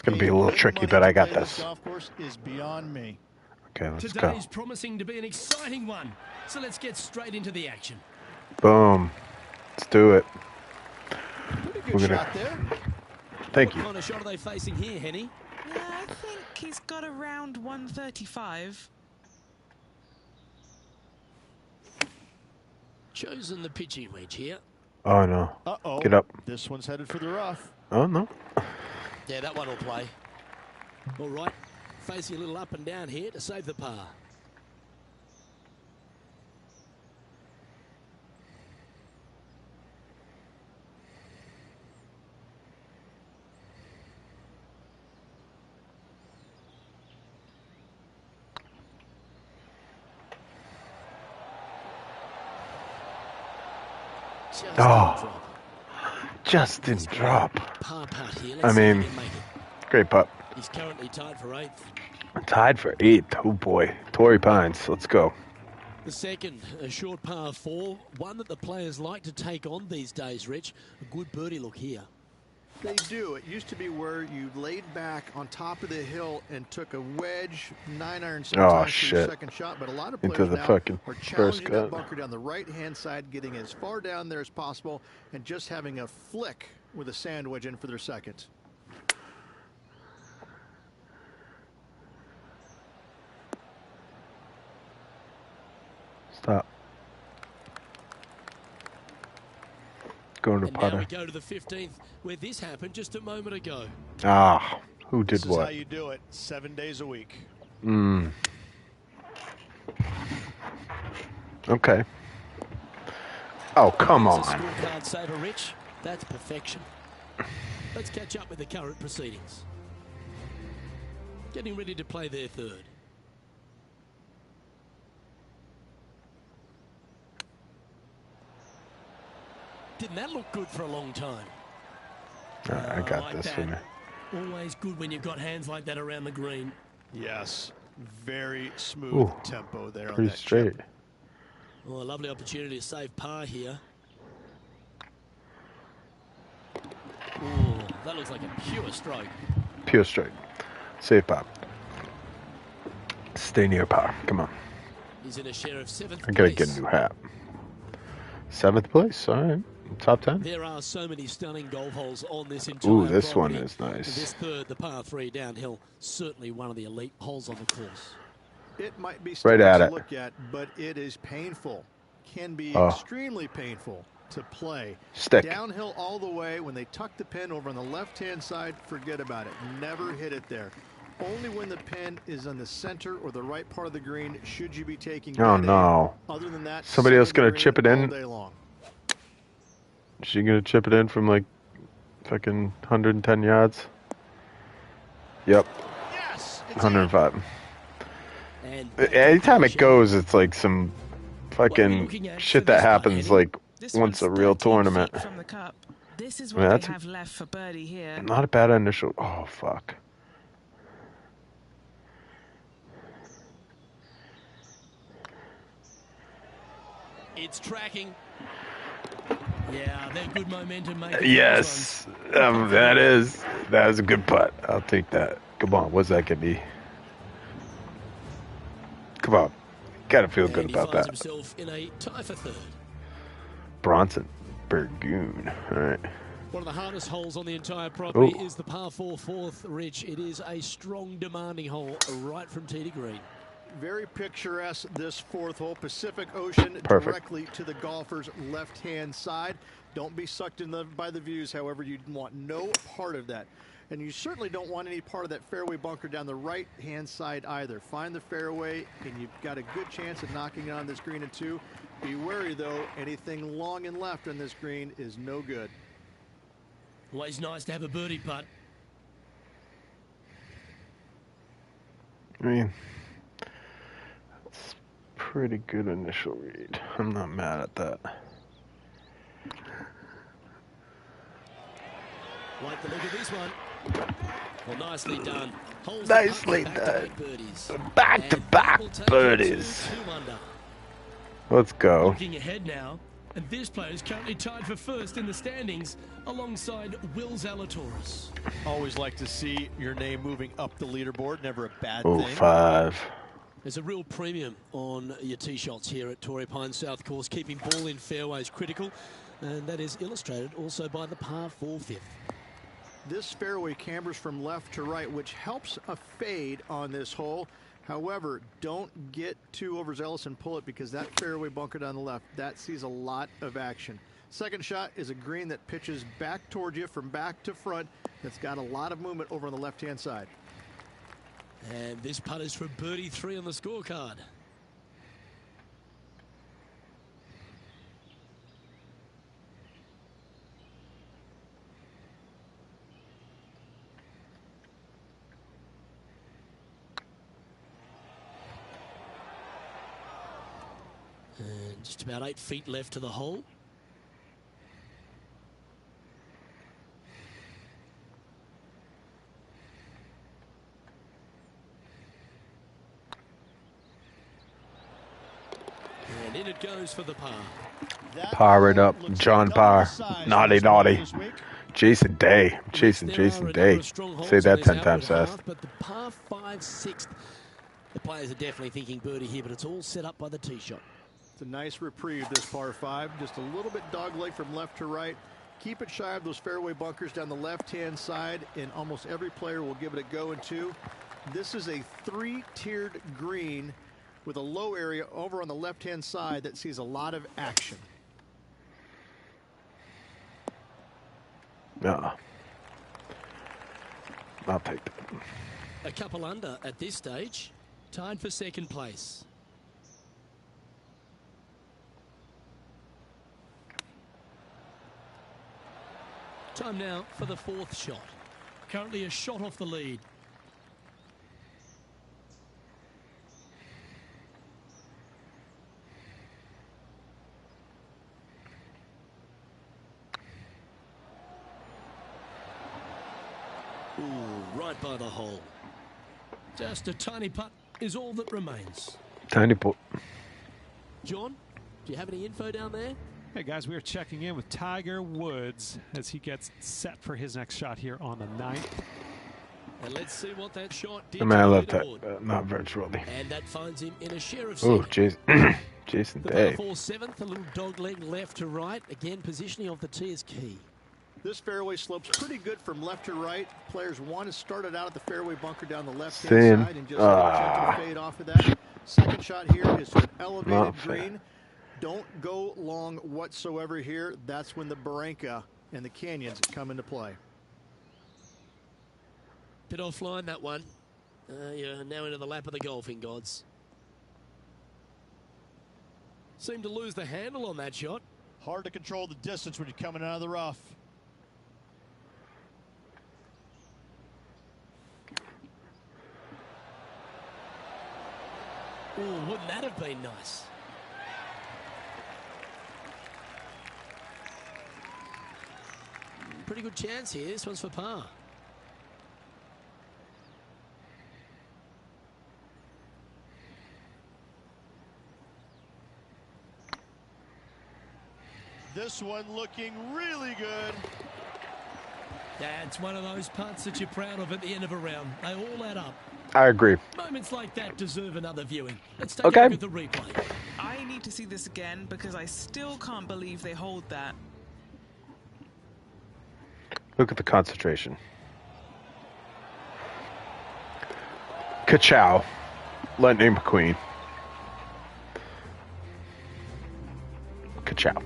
It's gonna be a little tricky, but I got this. Golf course is beyond me. Okay, let's go. Today's promising to be an exciting one, so let's get straight into the action. Boom. Let's do it. Pretty good shot there. Thank you. What kind of shot are they facing here, Henny? Yeah, I think he's got around 135. Chosen the pitching wedge here. Oh no. Uh-oh. Get up. This one's headed for the rough. Oh no. Yeah, that one will play. All right, facing a little up and down here to save the par. Just didn't drop. Par putt here. I mean, great putt. He's currently tied for 8th. Tied for 8th. Oh boy. Torrey Pines. Let's go. The second, a short par 4, one that the players like to take on these days, Rich. A good birdie look here. They do. It used to be where you laid back on top of the hill and took a wedge, 9-iron sometimes for your second shot. But a lot of players into the now fucking are first challenging cut. that bunker down the right-hand side, getting as far down there as possible, and just having a flick with a sand wedge in for their second. Stop. Going to And now putter. we go to the 15th, where this happened just a moment ago. Ah, who did This is what? how you do it, 7 days a week. Okay. Oh, come Here's on. a scorecard saver, Rich. That's perfection. Let's catch up with the current proceedings. Getting ready to play their third. Didn't that look good for a long time? I got like this that. one. Always good when you've got hands like that around the green. Yes, very smooth Ooh, tempo there on pretty that straight. chip. Well, a lovely opportunity to save par here. Ooh, that looks like a pure stroke. Pure straight. Safe pop. Stay near par. Come on. He's in a share of 7th I gotta place. get a new hat. 7th place. All right. Top 10. There are so many stunning golf holes on this entire Ooh, this one property. is nice. This third, the par 3 downhill, certainly one of the elite holes on the course. It might be Right at to it. look at, but it is painful. Can be extremely painful to play. Stick. Downhill all the way. When they tuck the pin over on the left-hand side, forget about it. Never hit it there. Only when the pin is on the center or the right part of the green should you be taking Oh, that no. aim. Other than that, Somebody else center gonna the chip it green in? all day long. Is she gonna chip it in from like fucking 110 yards? Yep. Yes, it's 105. And Anytime it goes, it's like some What are we fucking looking at shit for that this one, happens Henny? like This once one's a real 13 tournament. feet from the cup. This is I what mean, they that's have left for birdie here. not a bad initial. Oh, fuck. It's tracking. Yeah, they're good momentum making. Yes. That is a good putt. I'll take that. Come on. What's that gonna be? Come on. Gotta feel good And he about finds that. himself in a tie for third. Bronson. Burgoon. All right. One of the hardest holes on the entire property Ooh. is the par 4 fourth, Rich. It is a strong, demanding hole right from tee to green. Very picturesque, this fourth hole. Pacific Ocean Perfect. directly to the golfer's left-hand side. Don't be sucked in by the views, however. You want no part of that. And you certainly don't want any part of that fairway bunker down the right-hand side either. Find the fairway, and you've got a good chance of knocking it on this green in 2. Be wary, though. Anything long and left on this green is no good. Always nice to have a birdie putt. I mean, it's pretty good initial read. I'm not mad at that. Like the look of this one. Well, nicely done. Holes Nicely the putt, done. back-to-back birdies. Back-to-back And that will take him to birdies. 2 under. Let's go. Looking ahead now, And this player is currently tied for first in the standings alongside Will Zalatoris. Always like to see your name moving up the leaderboard. Never a bad Oh, thing. 5. There's a real premium on your tee shots here at Torrey Pines South Course. Keeping ball in fairways critical, and that is illustrated also by the par 4 fifth. This fairway cambers from left to right, which helps a fade on this hole. However, don't get too overzealous and pull it, because that fairway bunker down the left, that sees a lot of action. Second shot is a green that pitches back towards you from back to front. That's got a lot of movement over on the left-hand side. And this putt is for birdie 3 on the scorecard. And just about 8 feet left to the hole. And in it goes for the par. Par it up. John Parr. Naughty, naughty. Jason Day. Chasing Jason Day. Say that 10 times fast. But the par 5 6th, the players are definitely thinking birdie here, but it's all set up by the tee shot. It's a nice reprieve, this par 5. Just a little bit dogleg from left to right. Keep it shy of those fairway bunkers down the left-hand side, and almost every player will give it a go in 2. This is a 3-tiered green with a low area over on the left-hand side that sees a lot of action. Yeah. I'll take that. A couple under at this stage, tied for second place. Time now for the 4th shot. Currently a shot off the lead. Ooh, right by the hole. Just a tiny putt is all that remains. Tiny putt. John, do you have any info down there? Hey guys, we are checking in with Tiger Woods as he gets set for his next shot here on the 9th. And let's see what that shot did. I mean, I to the love that. leaderboard. Not virtually. And that finds him in a share of Oh, second. Jason. Jason The Day. par 4 7th, a little dog leg left to right. Again, positioning of the tee is key. This fairway slopes pretty good from left to right. Players want to start it out at the fairway bunker down the left-hand Sin. side and just gentle fade off of that. Second shot here is to an elevated Not fair. green. Don't go long whatsoever here. That's when the Barranca and the canyons come into play. Bit offline, that one. You're now into the lap of the golfing gods. Seemed to lose the handle on that shot. Hard to control the distance when you're coming out of the rough. Ooh, wouldn't that have been nice? Pretty good chance here. This one's for par. This one looking really good. Yeah, it's one of those putts that you're proud of at the end of a round. They all add up. I agree. Moments like that deserve another viewing. Let's take Okay. a look at the replay. I need to see this again because I still can't believe they hold that. Look at the concentration. Ka-chow. Lightning McQueen. Ka-chow.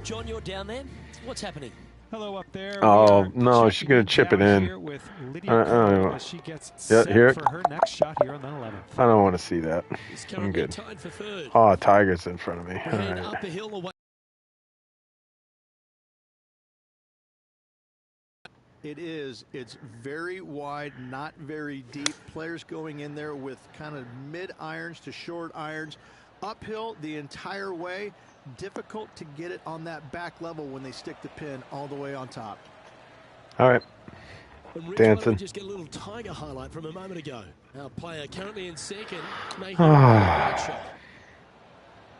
John, you're down there. What's happening? Hello up there. Oh, We are no, she's checking gonna chip it down in. here with Lydia I don't Ko know. as she gets Yeah, set here. for her next shot here on the 11th. I don't want to see that. He's I'm currently good. tied for third. Oh, Tiger's in front of me. All And right. up the hill away. It is. It's very wide, not very deep. Players going in there with kind of mid irons to short irons. Uphill the entire way. Difficult to get it on that back level when they stick the pin all the way on top. All right. And Rich, Dancing. why don't we just get a little Tiger highlight from a moment ago. Our player currently in second, making a great shot.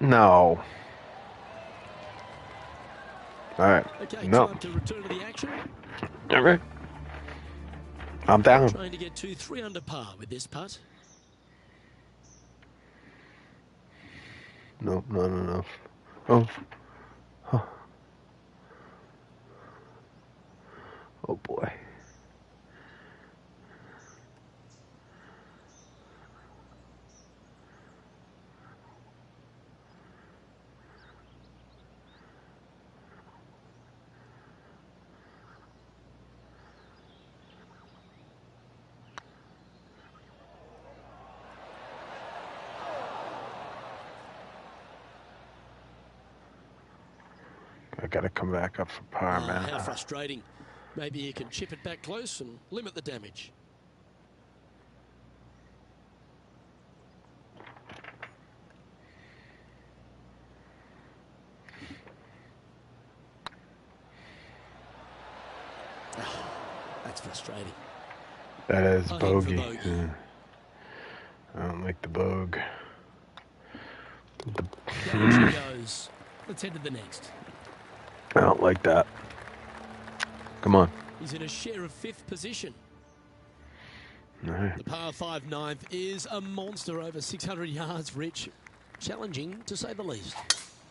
No. All right. Okay, No. time to return to the action. All right. I'm down. Trying to get to 3 under par with this putt. No, not enough. Oh. Huh. Oh boy. I gotta come back up for par, man. How frustrating. Maybe you can chip it back close and limit the damage. That's frustrating. That is I think bogey. for bogey. Yeah. I don't like the bogue. Down she goes. Let's head to the next. I don't like that. Come on. He's in a share of 5th position. All right. The par 5 9th is a monster over 600 yards, Rich. Challenging, to say the least.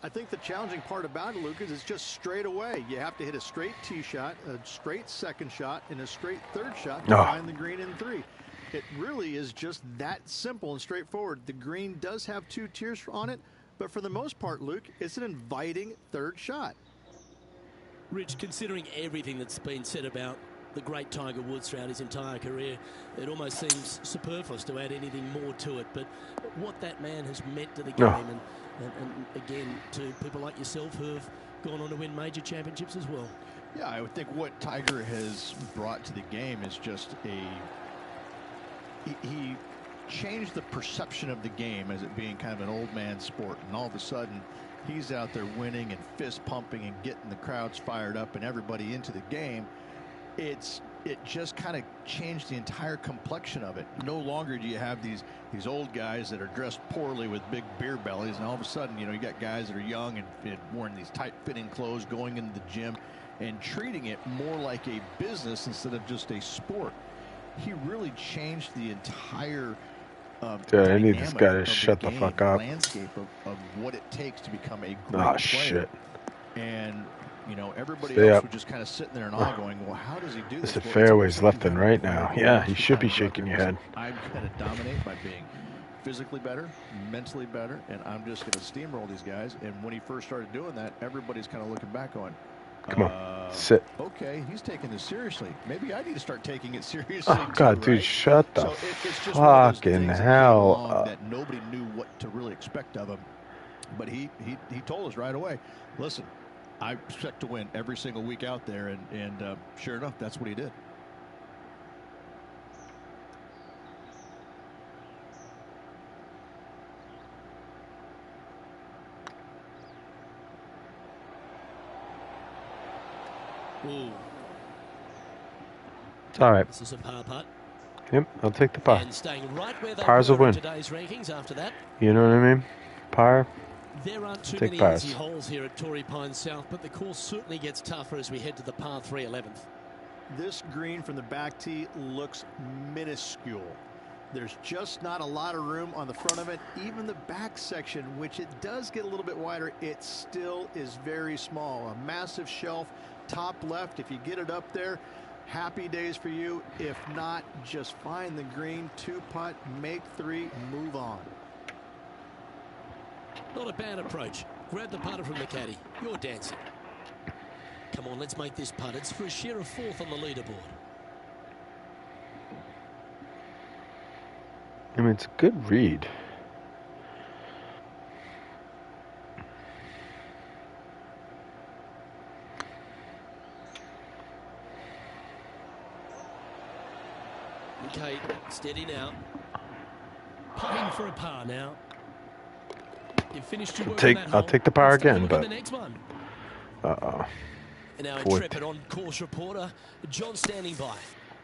I think the challenging part about it, Lucas, is just straight away. You have to hit a straight tee shot, a straight second shot, and a straight third shot to find the green in 3. It really is just that simple and straightforward. The green does have 2 tiers on it, but for the most part, Luke, it's an inviting third shot. Rich, considering everything that's been said about the great Tiger Woods throughout his entire career, it almost seems superfluous to add anything more to it. But what that man has meant to the game, and again, to people like yourself who have gone on to win major championships as well. Yeah, I would think what Tiger has brought to the game is just he changed the perception of the game as it being kind of an old man sport, and all of a sudden he's out there winning and fist pumping and getting the crowds fired up and everybody into the game. It just kind of changed the entire complexion of it. No longer do you have these old guys that are dressed poorly with big beer bellies, and all of a sudden, you know, you got guys that are young and wearing these tight-fitting clothes, going into the gym and treating it more like a business instead of just a sport. He really changed the entire dude, I need this guy to shut the fuck up. Landscape of what it takes to become a great Oh player. shit. And you know, everybody Stay else up. was just kind of sitting there and all going, well, how does he do this? There's Well, fairways it's left and almost like right now. Yeah, you should be shaking your head. I'm going to dominate by being physically better, mentally better, and I'm just going to steamroll these guys. And when he first started doing that, everybody's kind of looking back going, Come on, sit. okay, he's taking this seriously. Maybe I need to start taking it seriously. Oh God, too, dude, right? shut the So it's just one of those fucking things that came hell along that nobody knew what to really expect of him. But he told us right away, listen, I expect to win every single week out there, and sure enough, that's what he did. Ooh, It's all right. this is a par putt. Yep, I'll take the par. And staying right where they Par's a were in win. today's rankings after that. You know what I mean? Par. There aren't too Take many pars. easy holes here at Torrey Pines South, but the course certainly gets tougher as we head to the par 3 11th. This green from the back tee looks minuscule. There's just not a lot of room on the front of it. Even the back section, which it does get a little bit wider, it still is very small. A massive shelf, top left. If you get it up there, happy days for you. If not, just find the green, 2-putt, make 3, move on. Not a bad approach. Grab the putter from the caddy. You're dancing. Come on, let's make this putt. It's for a share of 4th on the leaderboard. I mean, it's a good read. Okay, steady now. Putting for a par now. You've finished your work Take- on that I'll hole. take the par Let's take a again, look at but- the next one. Uh-oh. And our Fourth. intrepid on-course reporter, John, standing by.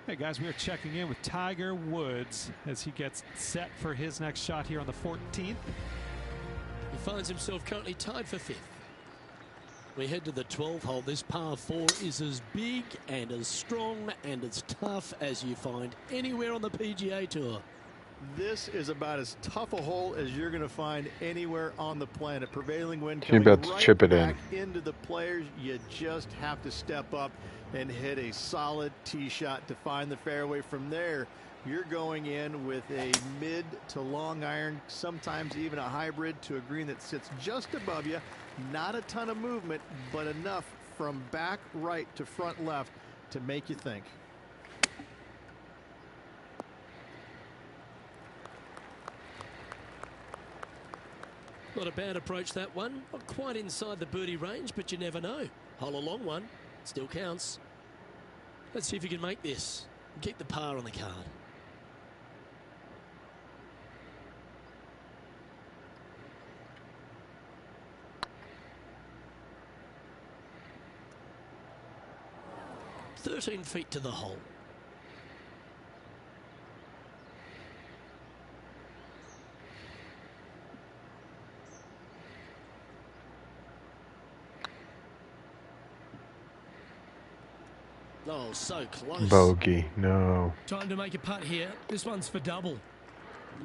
Hey guys, we are checking in with Tiger Woods as he gets set for his next shot here on the 14th. He finds himself currently tied for 5th. We head to the 12th hole. This par 4 is as big and as strong and as tough as you find anywhere on the PGA Tour. This is about as tough a hole as you're going to find anywhere on the planet. Prevailing wind You're coming about to right chip it back into the players. You just have to step up and hit a solid tee shot to find the fairway. From there, you're going in with a mid to long iron, sometimes even a hybrid, to a green that sits just above you. Not a ton of movement, but enough from back right to front left to make you think. Not a bad approach, that one. Not quite inside the birdie range, but you never know. Hole a long one. Still counts. Let's see if you can make this. Keep the par on the card. "13 feet to the hole." Oh, so close. Bogey, no. Time to make a putt here. This one's for double.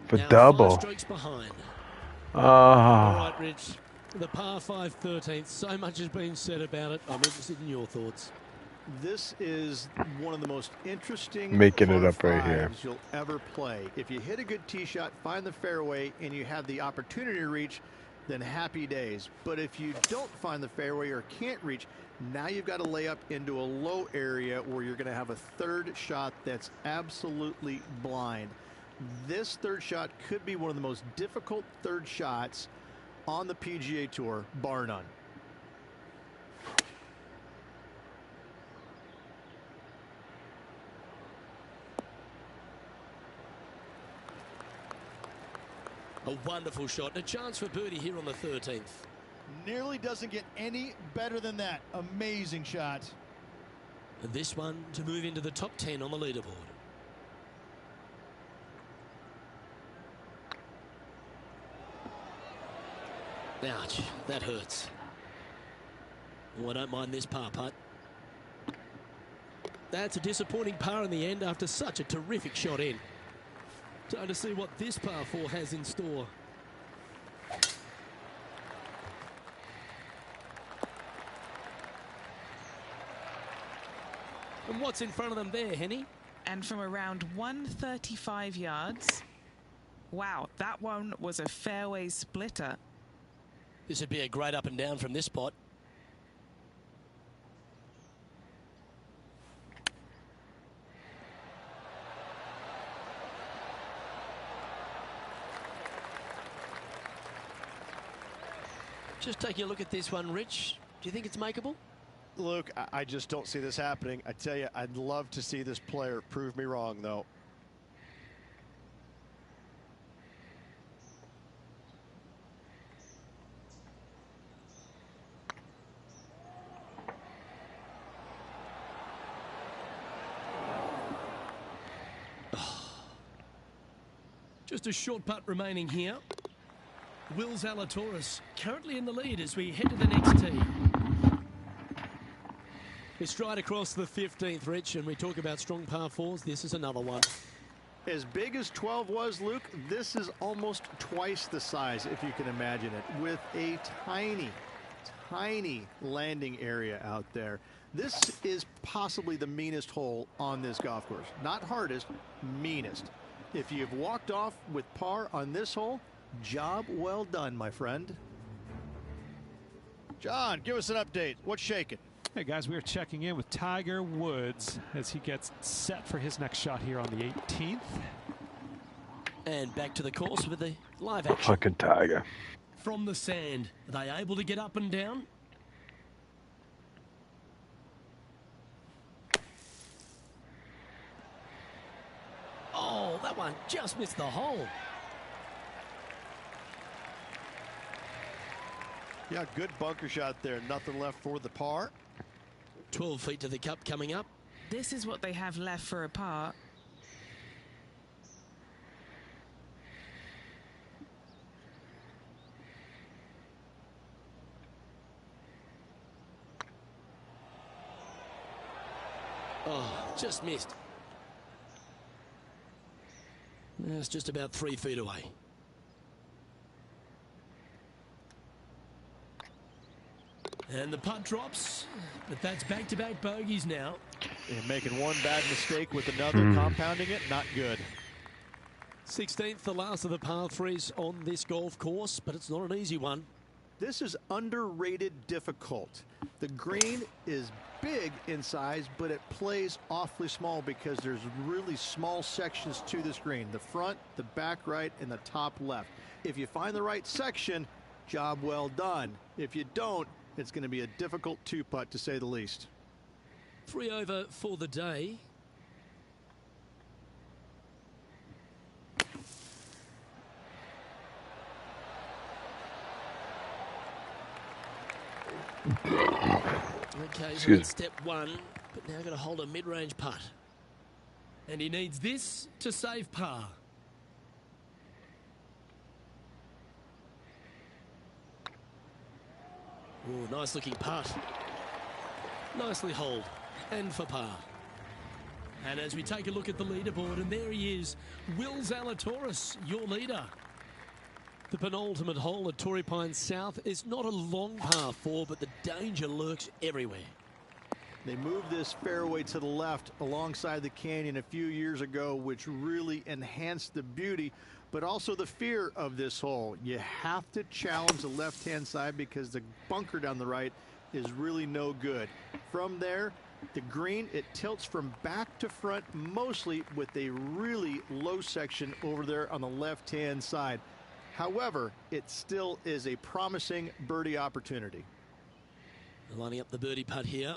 For Now double. 5 strokes behind. All Ah, right, Rich. The par 5 13th. So much has been said about it. I'm interested in your thoughts. This is one of the most interesting Making it par up right here. fives you'll ever play. If you hit a good tee shot, find the fairway, and you have the opportunity to reach, then happy days. But if you don't find the fairway or can't reach, now you've got to lay up into a low area where you're going to have a third shot that's absolutely blind. This third shot could be one of the most difficult third shots on the PGA Tour, bar none. A wonderful shot. A chance for birdie here on the 13th. Nearly doesn't get any better than that. Amazing shot. And this one to move into the top 10 on the leaderboard. Ouch, that hurts. Oh, I don't mind this par putt. That's a disappointing par in the end after such a terrific shot in. Time to see what this par 4 has in store. And what's in front of them there, Henny? And from around 135 yards. Wow, that one was a fairway splitter. This would be a great up and down from this spot. Just taking a look at this one, Rich. Do you think it's makeable? Luke, I just don't see this happening. I tell you, I'd love to see this player prove me wrong, though. Just a short putt remaining here. Will Zalatoris currently in the lead as we head to the next tee. It's right across the 15th, Rich, and we talk about strong par 4s. This is another one. As big as 12 was, Luke, this is almost twice the size, if you can imagine it, with a tiny, tiny landing area out there. This is possibly the meanest hole on this golf course. Not hardest, meanest. If you've walked off with par on this hole, job well done, my friend. John, give us an update. What's shaking? Hey guys, we are checking in with Tiger Woods as he gets set for his next shot here on the 18th. And back to the course with the live action. fucking Tiger. From the sand, are they able to get up and down? Oh, that one just missed the hole. Yeah, good bunker shot there. Nothing left for the par. 12 feet to the cup coming up. This is what they have left for a par. Oh, just missed. That's just about 3 feet away. And the putt drops, but that's back-to-back bogeys now. And making one bad mistake with another, compounding it, not good. 16th, the last of the par threes on this golf course, but it's not an easy one. This is underrated difficult. The green is big in size, but it plays awfully small because there's really small sections to this green. The front, the back right, and the top left. If you find the right section, job well done. If you don't, it's going to be a difficult two-putt to say the least. 3 over for the day. Okay, so that's step one, but now got to hold a mid-range putt. And he needs this to save par. Ooh, nice looking putt. Nicely holed. And for par. And as we take a look at the leaderboard, and there he is, Will Zalatoris, your leader. The penultimate hole at Torrey Pines South is not a long par 4, but the danger lurks everywhere. They moved this fairway to the left alongside the canyon a few years ago, which really enhanced the beauty, but also the fear of this hole. You have to challenge the left-hand side because the bunker down the right is really no good. From there, the green, it tilts from back to front, mostly with a really low section over there on the left-hand side. However, it still is a promising birdie opportunity. Lining up the birdie putt here.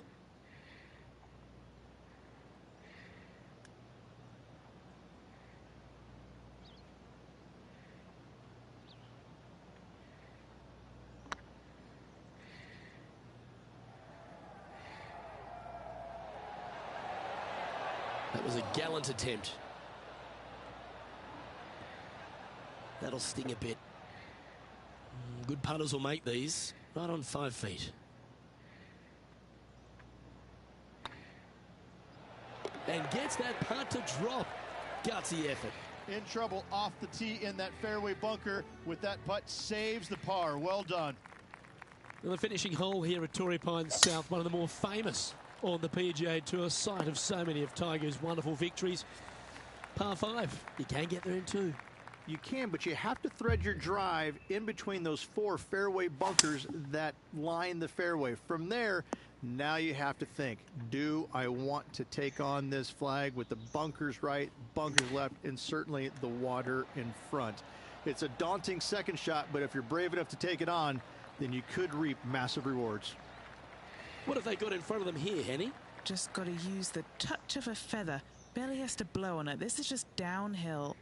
That was a gallant attempt. That'll sting a bit. Good putters will make these right on 5 feet. And gets that putt to drop. Gutsy effort. In trouble off the tee in that fairway bunker with that putt, saves the par. Well done. And the finishing hole here at Torrey Pines South, one of the more famous on the PGA Tour, site of so many of Tiger's wonderful victories. Par 5. You can get there in 2. You can, but you have to thread your drive in between those 4 fairway bunkers that line the fairway. From there, now you have to think, do I want to take on this flag with the bunkers right, bunkers left, and certainly the water in front? It's a daunting second shot, but if you're brave enough to take it on, then you could reap massive rewards. What have they got in front of them here, Henny? Just got to use the touch of a feather. Barely has to blow on it. This is just downhill.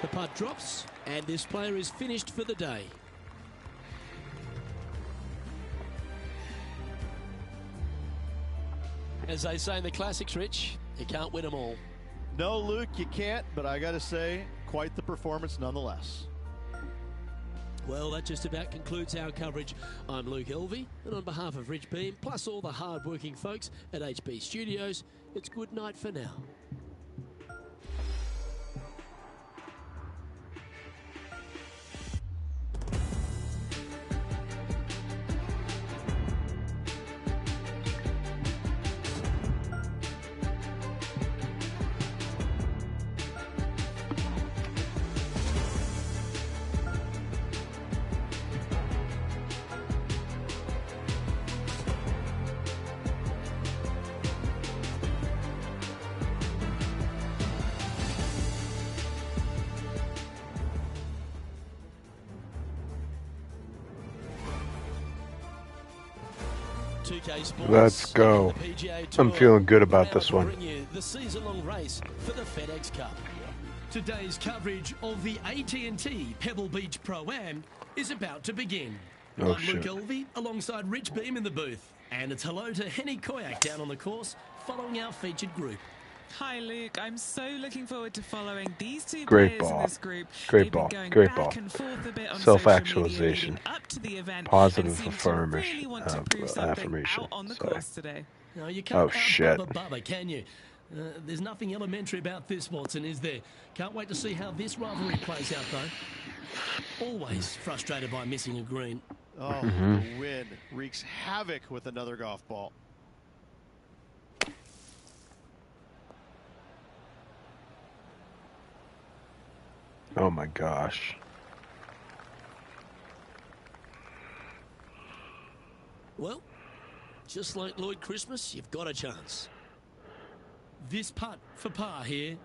The putt drops, and this player is finished for the day. As they say in the classics, Rich, you can't win them all. No, Luke, you can't, but I got to say, quite the performance nonetheless. Well, that just about concludes our coverage. I'm Luke Elvey, and on behalf of Rich Beam, plus all the hard-working folks at HB Studios, it's good night for now. Let's go. I'm feeling good about this one. The season-long race for the FedEx Cup. Today's coverage of the AT&T Pebble Beach Pro-Am is about to begin. Oh, I'm Luke shit. Elvey alongside Rich Beam in the booth. And it's hello to Henny Koyak down on the course following our featured group. Hi, Luke. I'm so looking forward to following these two Great players in ball. this group. Great They've ball. been going Great back ball. and forth a bit on social media Self-actualization. leading up to the event and Positive seem to affirmation. really want to prove something affirmation. out on the Sorry. course today. No, you can't shit. Bubba, can you? There's nothing elementary about this, Watson, is there? Can't wait to see how this rivalry plays out, though. Always frustrated by missing a green. Oh, the wind wreaks havoc with another golf ball. Oh my gosh. Well, just like Lloyd Christmas, you've got a chance. This putt for par here.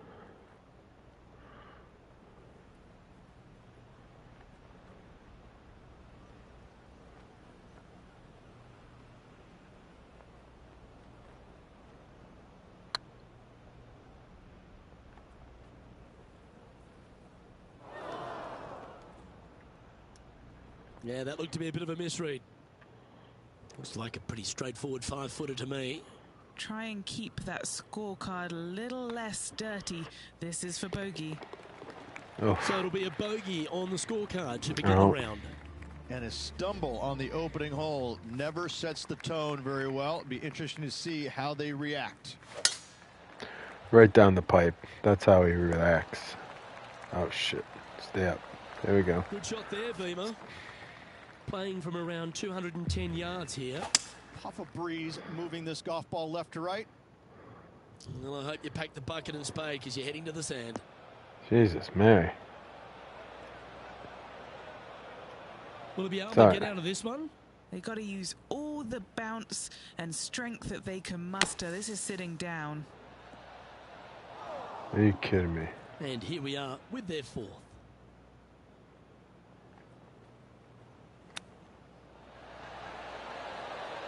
Yeah, that looked to be a bit of a misread. Looks like a pretty straightforward 5-footer to me. Try and keep that scorecard a little less dirty. This is for bogey. Oh. So it'll be a bogey on the scorecard to begin the round. And a stumble on the opening hole never sets the tone very well. It'd be interesting to see how they react. Right down the pipe. That's how he relaxes. Oh shit. Stay up. There we go. Good shot there, Beamer. Playing from around 210 yards here. Puff of breeze moving this golf ball left to right. Well, I hope you pack the bucket and spade because you're heading to the sand. Jesus, Mary. Will he be able Sorry. to get out of this one? They've got to use all the bounce and strength that they can muster. This is sitting down. Are you kidding me? And here we are with their fourth.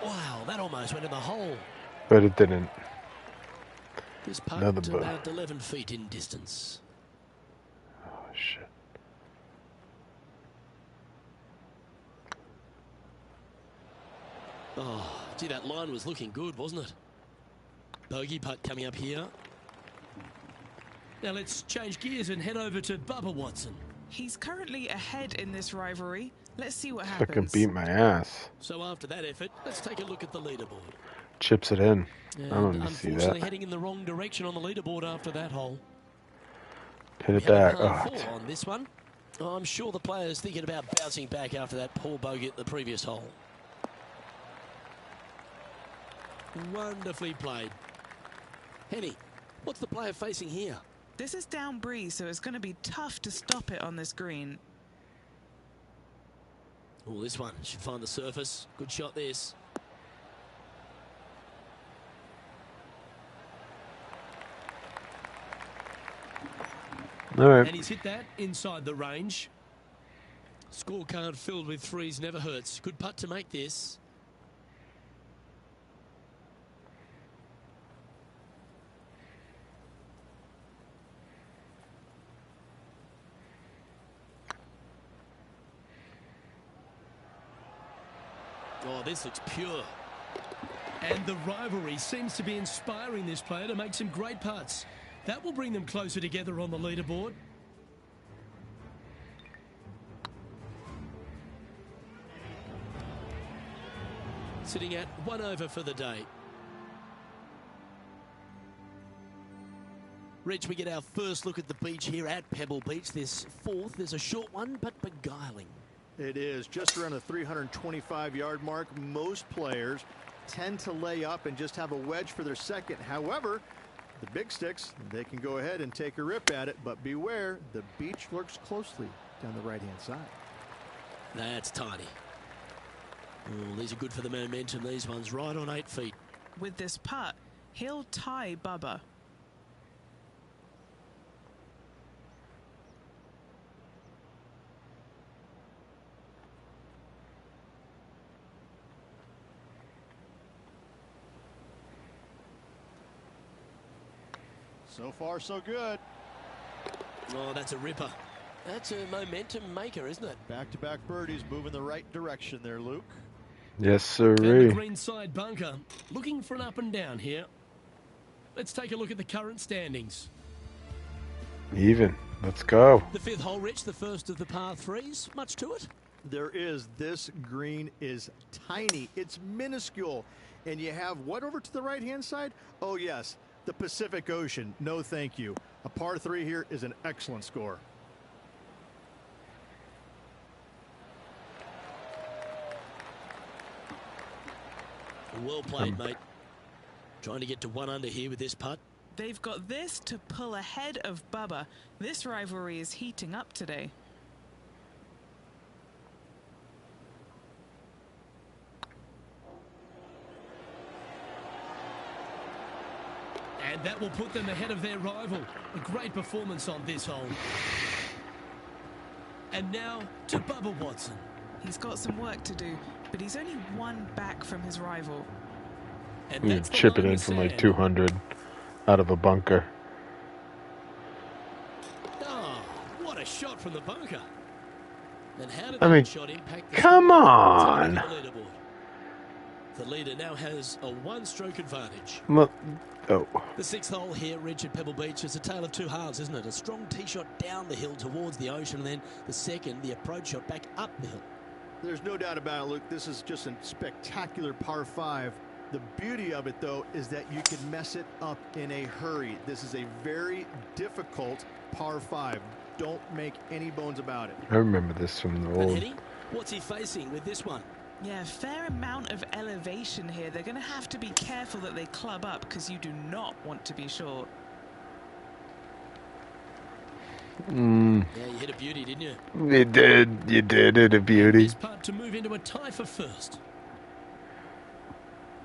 Wow, that almost went in the hole. But it didn't. This putt Another to ball. about 11 feet in distance. Oh shit. Oh, gee, that line was looking good, wasn't it? Bogey putt coming up here. Now let's change gears and head over to Bubba Watson. He's currently ahead in this rivalry. Let's see what Fucking happens. beat my ass. So after that effort, let's take a look at the leaderboard. Chips it in. And I don't need to see unfortunately that. heading in the wrong direction on the leaderboard after that hole. Hit it We have back. a par Oh, 4 on this one. Oh, I'm sure the player's thinking about bouncing back after that poor bogey at the previous hole. Wonderfully played. Henny, what's the player facing here? This is down breeze, so it's going to be tough to stop it on this green. Oh, this one should find the surface. Good shot, this. all right. And he's hit that inside the range. Scorecard filled with threes never hurts. Good putt to make this. Oh, this looks pure. And the rivalry seems to be inspiring this player to make some great putts. That will bring them closer together on the leaderboard. Sitting at 1 over for the day. Rich, we get our first look at the beach here at Pebble Beach. This fourth, there's a short one, but beguiling. It is just around the 325-yard mark. Most players tend to lay up and just have a wedge for their second. However, the big sticks, they can go ahead and take a rip at it, but beware, the beach lurks closely down the right-hand side. That's tiny. Oh, these are good for the momentum. These ones right on 8 feet. With this putt, he'll tie Bubba. So far, so good. Oh, that's a ripper. That's a momentum maker, isn't it? Back-to-back birdies moving the right direction there, Luke. Yes, And the sirree. green side bunker, looking for an up and down here. Let's take a look at the current standings. Even. Let's go. The 5th hole, Rich, the first of the par 3s. Much to it? There is. This green is tiny. It's minuscule. And you have what over to the right-hand side? Oh, yes, the Pacific Ocean. No, thank you. A par 3 here is an excellent score. Well played, mate. Trying to get to 1 under here with this putt. They've got this to pull ahead of Bubba. This rivalry is heating up today. And that will put them ahead of their rival. A great performance on this hole. And now to Bubba Watson. He's got some work to do, but he's only 1 back from his rival. And You that's the chip it line in of from like sand. 200 out of a bunker. Oh, what a shot from the bunker. And how did I that mean, shot impact the come score? on. Let's have a look at the leaderboard. The leader now has a 1-stroke advantage. Well, oh. The 6th hole here, Rich, at Pebble Beach, is a tale of 2 halves, isn't it? A strong tee shot down the hill towards the ocean, and then the second, the approach shot back up the hill. There's no doubt about it, Luke. This is just a spectacular par 5. The beauty of it, though, is that you can mess it up in a hurry. This is a very difficult par 5. Don't make any bones about it. I remember this from the And old. Henny, what's he facing with this one? Yeah, fair amount of elevation here. They're going to have to be careful that they club up because you do not want to be short. Yeah, you hit a beauty, didn't you? You did it, a beauty. This putt to move into a tie for first.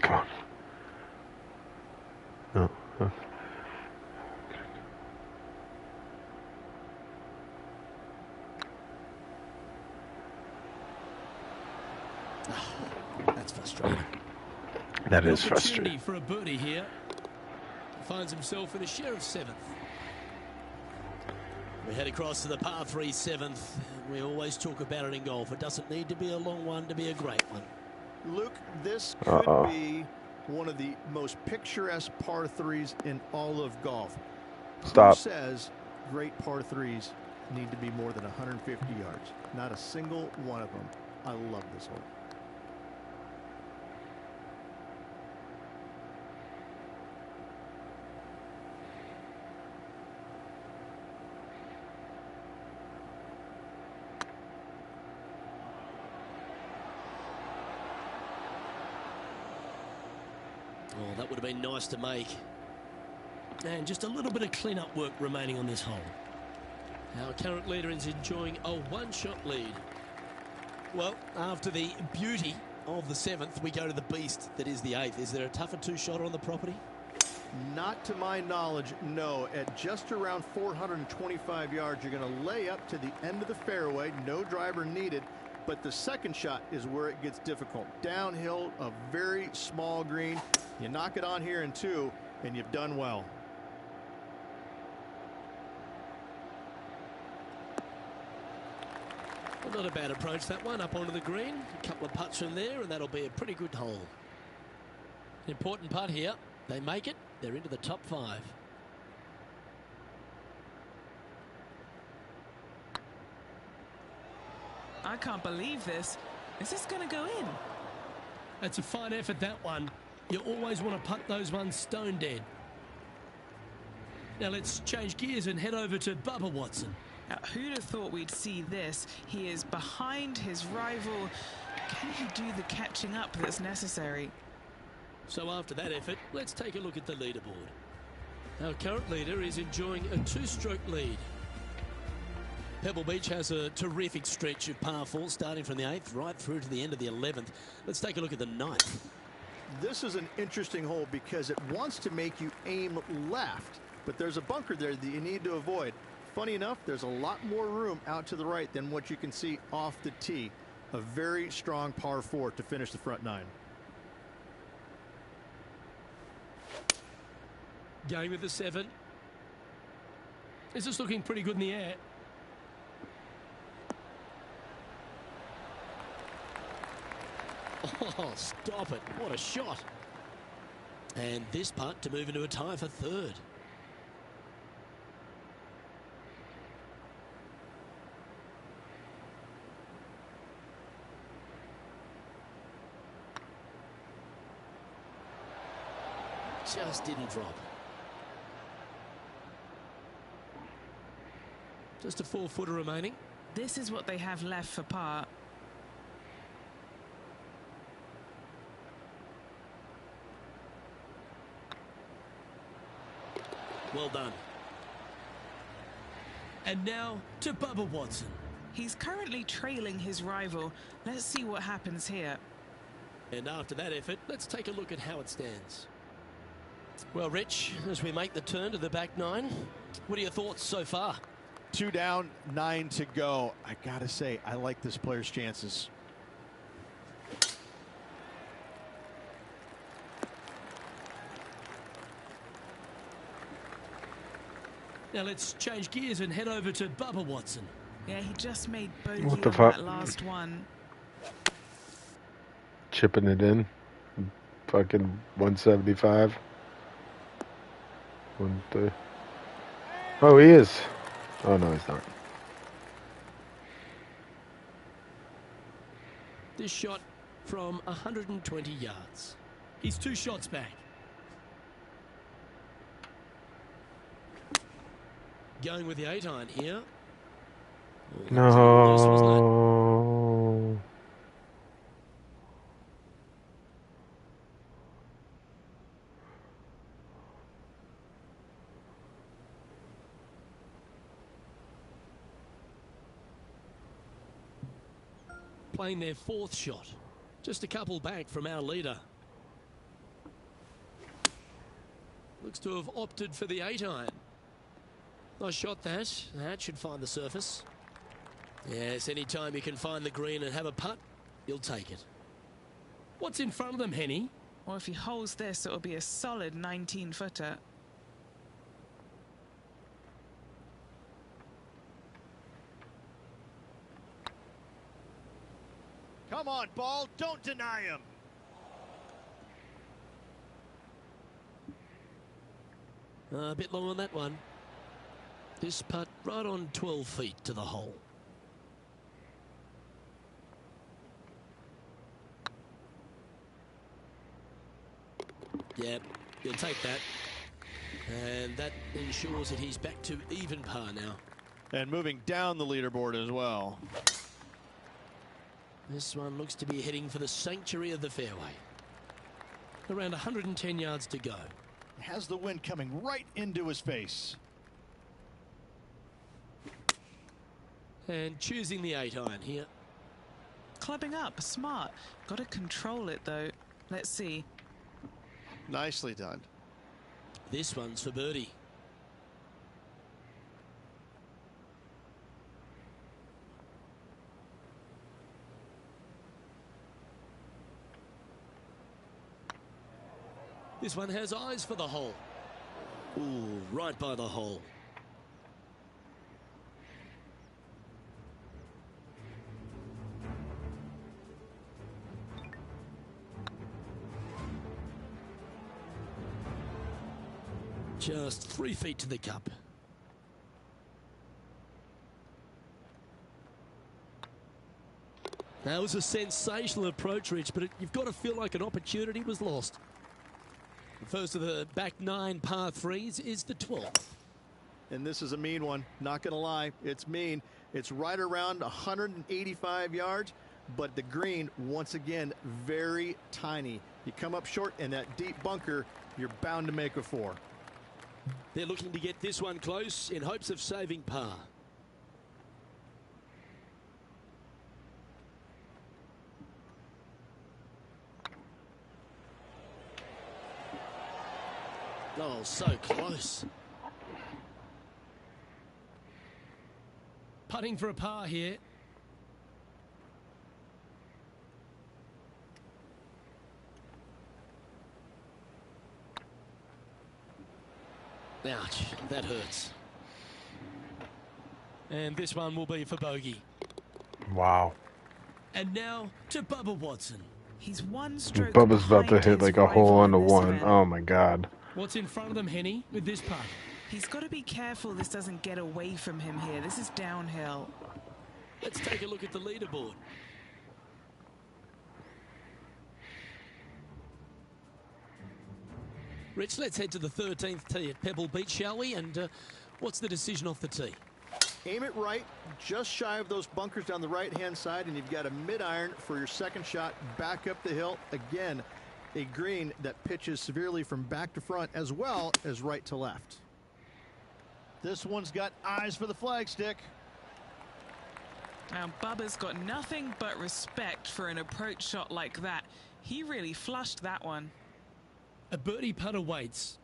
Come on. No. Oh. That's frustrating. That An is opportunity frustrating. for a birdie here. Finds himself in a share of 7th. We head across to the par 3 7th. We always talk about it in golf. It doesn't need to be a long one to be a great one. Luke, this could be one of the most picturesque par 3s in all of golf. Stop. Who says great par 3s need to be more than 150 yards? Not a single one of them. I love this hole. Oh, that would have been nice to make. And just a little bit of clean-up work remaining on this hole. Our current leader is enjoying a 1-shot lead. Well, after the beauty of the 7th, we go to the beast that is the 8th. Is there a tougher 2-shotter on the property? Not to my knowledge, no. At just around 425 yards, you're going to lay up to the end of the fairway. No driver needed. But the second shot is where it gets difficult. Downhill, a very small green. You knock it on here in 2, and you've done well. Well, not a bad approach, that one, up onto the green. A couple of putts from there, and that'll be a pretty good hole. Important putt here. They make it. They're into the top 5. I can't believe this. Is this going to go in? That's a fine effort, that one. You always want to putt those ones stone dead. Now let's change gears and head over to Bubba Watson. Now, who'd have thought we'd see this? He is behind his rival. Can he do the catching up that's necessary? So after that effort, let's take a look at the leaderboard. Our current leader is enjoying a 2-stroke lead. Pebble Beach has a terrific stretch of par 4 starting from the 8th right through to the end of the 11th. Let's take a look at the 9th. This is an interesting hole because it wants to make you aim left, but there's a bunker there that you need to avoid. Funny enough, there's a lot more room out to the right than what you can see off the tee. A very strong par 4 to finish the front 9. Going with the 7. This is looking pretty good in the air. Oh, stop it. What a shot. And this putt to move into a tie for third. Just didn't drop. Just a 4-footer remaining. This is what they have left for par. Well done. And now to Bubba Watson. He's currently trailing his rival. Let's see what happens here. And after that effort, let's take a look at how it stands. Well, Rich, as we make the turn to the back nine, what are your thoughts so far? 2 down, 9 to go. I gotta say, I like this player's chances. Now let's change gears and head over to Bubba Watson. Yeah, he just made bogey What the on fuck? that last one. Chipping it in. Fucking 175. 130. Oh, he is. Oh, no, he's not. This shot from 120 yards. He's 2 shots back. Going with the 8-iron here. Oh, No. playing their 4th shot. Just a couple back from our leader. Looks to have opted for the 8-iron. Nice shot that. That should find the surface. Yes, anytime you can find the green and have a putt, you'll take it. What's in front of them, Henny? Well, if he holds this, it'll be a solid 19-footer. Come on, ball. Don't deny him. A bit long on that one. This putt right on 12 feet to the hole. Yep, he'll take that. And that ensures that he's back to even par now. And moving down the leaderboard as well. This one looks to be heading for the sanctuary of the fairway. Around 110 yards to go. Has the wind coming right into his face. And choosing the 8-iron here. Clubbing up, smart. Got to control it, though. Let's see. Nicely done. This one's for birdie. This one has eyes for the hole. Ooh, right by the hole. Just 3 feet to the cup. That was a sensational approach, Rich, but you've got to feel like an opportunity was lost. The first of the back 9 par 3s is the 12th. And this is a mean one, not going to lie. It's mean. It's right around 185 yards, but the green, once again, very tiny. You come up short in that deep bunker, you're bound to make a 4. They're looking to get this one close in hopes of saving par. Oh, so close. Putting for a par here. Ouch, that hurts. And this one will be for bogey. Wow. And now to Bubba Watson. He's one stroke Bubba's about to behind hit his like a hole rival on the in this one. event. Oh my God. What's in front of them, Henny, with this putt? He's got to be careful this doesn't get away from him here. This is downhill. Let's take a look at the leaderboard. Rich, let's head to the 13th tee at Pebble Beach, shall we? And what's the decision off the tee? Aim it right, just shy of those bunkers down the right-hand side, and you've got a mid-iron for your second shot back up the hill. Again, a green that pitches severely from back to front as well as right to left. This one's got eyes for the flagstick. Now, Bubba's got nothing but respect for an approach shot like that. He really flushed that one. A birdie putt awaits.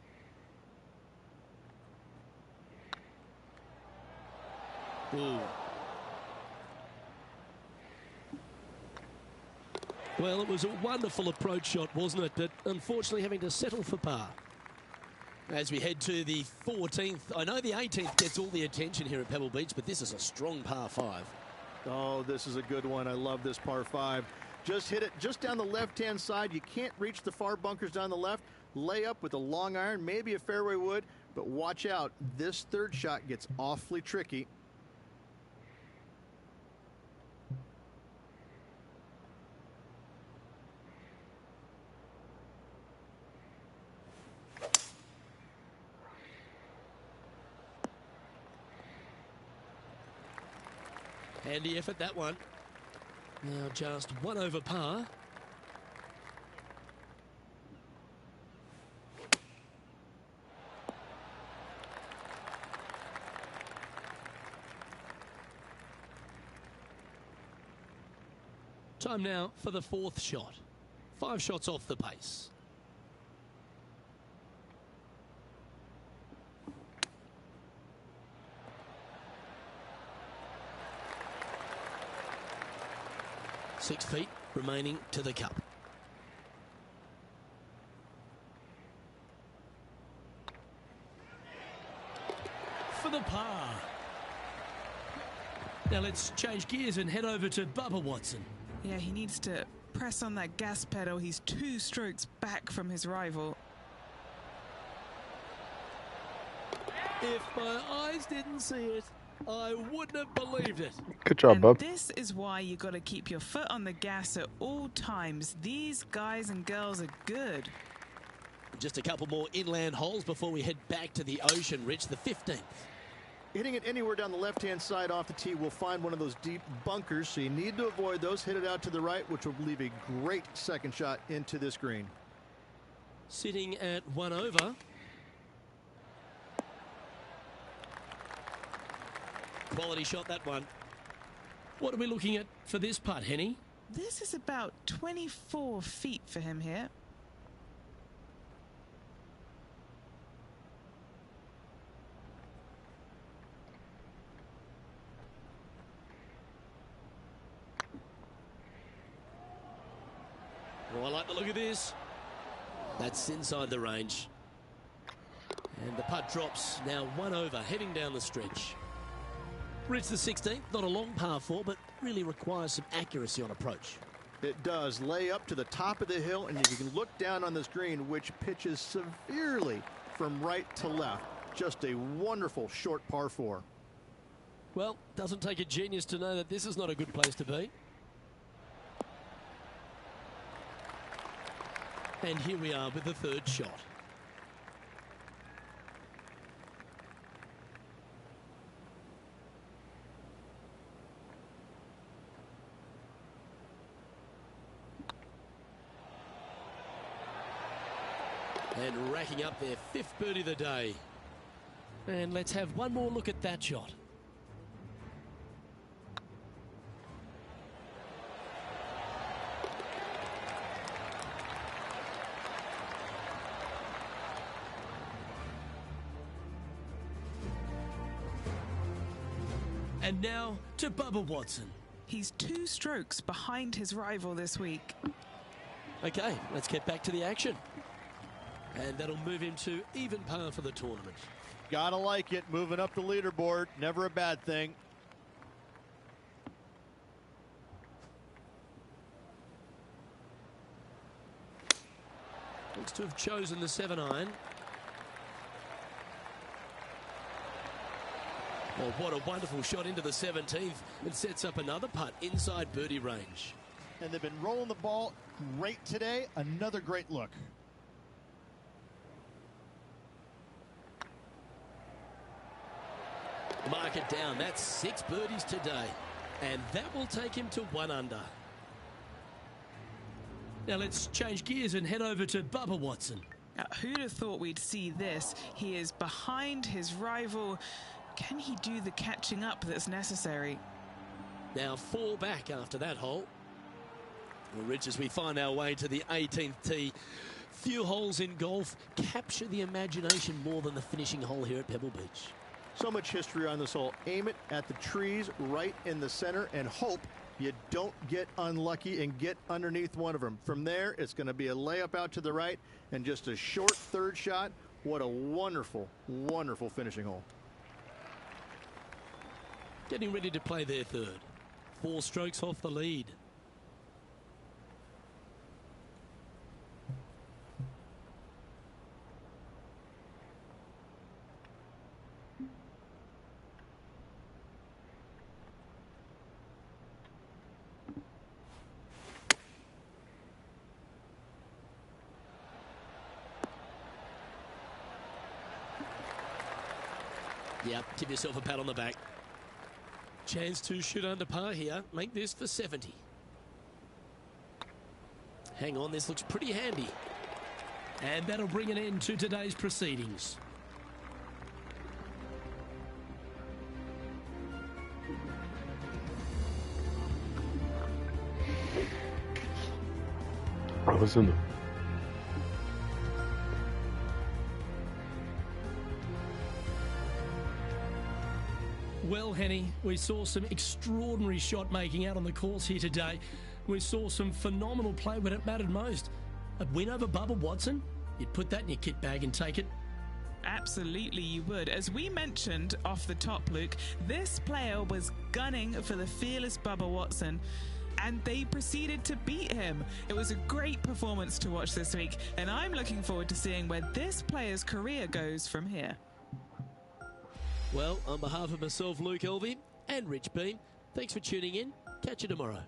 Ooh. Well, it was a wonderful approach shot, wasn't it? But unfortunately having to settle for par. As we head to the 14th, I know the 18th gets all the attention here at Pebble Beach, but this is a strong par 5. Oh, this is a good one. I love this par 5. Just hit it just down the left-hand side. You can't reach the far bunkers down the left. Lay up with a long iron, maybe a fairway wood, but watch out. This third shot gets awfully tricky. Handy effort, that one. Now just one over par. Time now for the 4th shot. 5 shots off the pace. Six feet remaining to the cup. For the par. Now let's change gears and head over to Bubba Watson. Yeah, he needs to press on that gas pedal. He's 2 strokes back from his rival. If my eyes didn't see it, I wouldn't have believed it. Good job, And bub. this is why you got to keep your foot on the gas at all times. These guys and girls are good. Just a couple more inland holes before we head back to the ocean, Rich, the 15th. Hitting it anywhere down the left-hand side off the tee will find one of those deep bunkers, so you need to avoid those. Hit it out to the right, which will leave a great second shot into this green. Sitting at 1 over. Quality shot, that one. What are we looking at for this putt, Henny? This is about 24 feet for him here. Oh, I like the look of this. That's inside the range. And the putt drops now 1 over, heading down the stretch. Rich, the 16th, not a long par 4, but really requires some accuracy on approach. It does. Lay up to the top of the hill, and you can look down on this green, which pitches severely from right to left. Just a wonderful short par 4. Well, doesn't take a genius to know that this is not a good place to be. And here we are with the 3rd shot. And racking up their 5th birdie of the day. And let's have one more look at that shot. And now to Bubba Watson. He's 2 strokes behind his rival this week. Okay, let's get back to the action. And that'll move him to even par for the tournament. Gotta like it. Moving up the leaderboard. Never a bad thing. looks to have chosen the 7-iron. Well, what a wonderful shot into the 17th. It sets up another putt inside birdie range. And they've been rolling the ball great today. Another great look. Mark it down. That's 6 birdies today. And that will take him to 1 under. Now let's change gears and head over to Bubba Watson. Who'd have thought we'd see this? He is behind his rival. Can he do the catching up that's necessary? Now 4 back after that hole. Well, Rich, as we find our way to the 18th tee, few holes in golf capture the imagination more than the finishing hole here at Pebble Beach. So much history on this hole. Aim it at the trees right in the center and hope you don't get unlucky and get underneath one of them. From there, it's going to be a layup out to the right and just a short third shot. What a wonderful, wonderful finishing hole. Getting ready to play their third. 4 strokes off the lead. Yep, give yourself a pat on the back. Chance to shoot under par here. Make this for 70. Hang on, this looks pretty handy. And that'll bring an end to today's proceedings. I was in the... Well, Henny, we saw some extraordinary shot making out on the course here today. We saw some phenomenal play when it mattered most. A win over Bubba Watson? You'd put that in your kit bag and take it. Absolutely you would. As we mentioned off the top, Luke, this player was gunning for the fearless Bubba Watson, and they proceeded to beat him. It was a great performance to watch this week, and I'm looking forward to seeing where this player's career goes from here. Well, on behalf of myself, Luke Elvey, and Rich Beam, thanks for tuning in. Catch you tomorrow.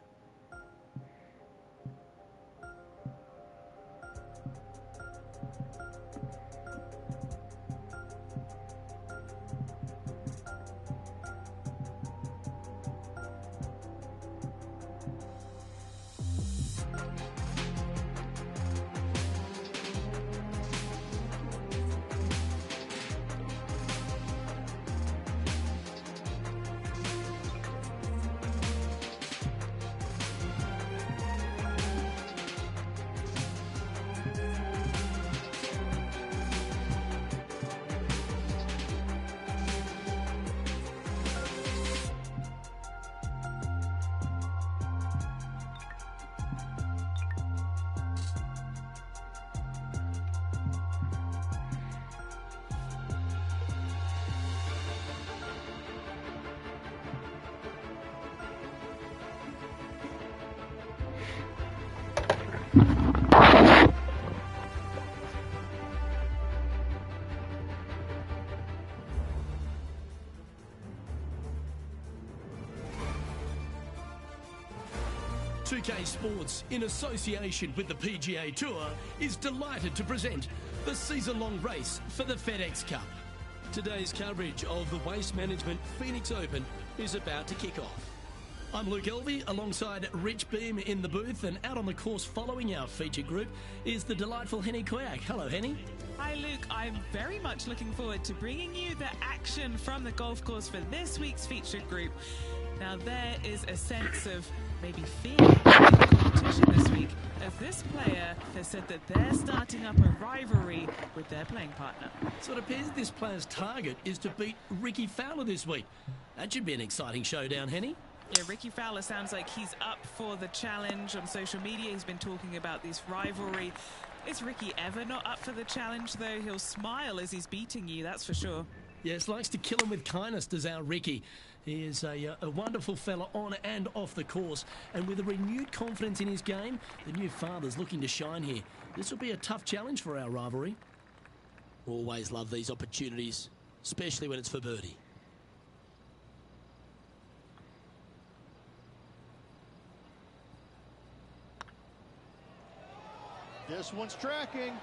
UK Sports, in association with the PGA Tour, is delighted to present the season-long race for the FedEx Cup. Today's coverage of the Waste Management Phoenix Open is about to kick off. I'm Luke Elvey, alongside Rich Beam in the booth, and out on the course following our feature group is the delightful Henny Koyak. Hello, Henny. Hi, Luke. I'm very much looking forward to bringing you the action from the golf course for this week's featured group. Now, there is a sense of maybe fear in the competition this week, as this player has said that they're starting up a rivalry with their playing partner. So it appears this player's target is to beat Ricky Fowler this week. That should be an exciting showdown, Henny. Yeah, Ricky Fowler sounds like he's up for the challenge. On social media, he's been talking about this rivalry. Is Ricky ever not up for the challenge, though? He'll smile as he's beating you, that's for sure. Yes, likes to kill him with kindness, does our Ricky. He is a wonderful fella on and off the course, and with a renewed confidence in his game, the new father's looking to shine here. This will be a tough challenge for our rivalry. Always love these opportunities, especially when it's for birdie. This one's tracking.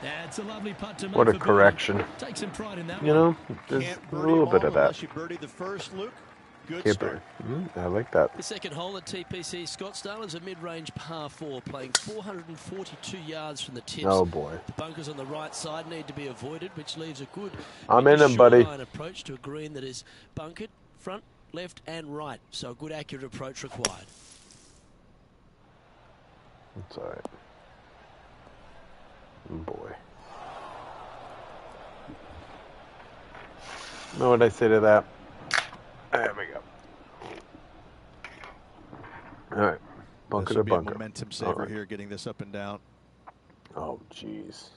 That's a lovely putt to make. What a for correction. birdie. Take some pride in that You know, there's Can't a birdie little them bit all of that. unless you birdie the first, Luke. Good Can't start. I like that. The second hole at TPC Scottsdale is a mid-range par 4, playing 442 yards from the tips. Oh boy. The bunkers on the right side need to be avoided, which leaves a good I'm in him, buddy. shoreline approach to a green that is bunkered front, left, and right. So a good, accurate approach required. That's all right. Oh boy. Know what I say to that? There we go. All right, bunker This to would be a bunker. momentum saver here, getting this up and down. Oh, jeez.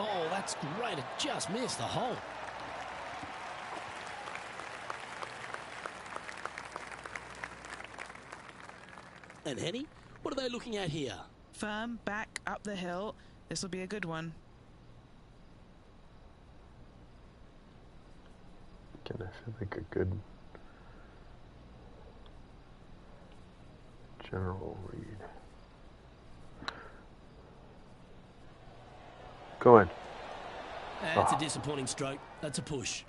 Oh, that's great. It just missed the hole. And Henny, what are they looking at here? Firm back up the hill. This will be a good one. Can I feel like a good general read? Go in. That's a disappointing stroke. That's a push.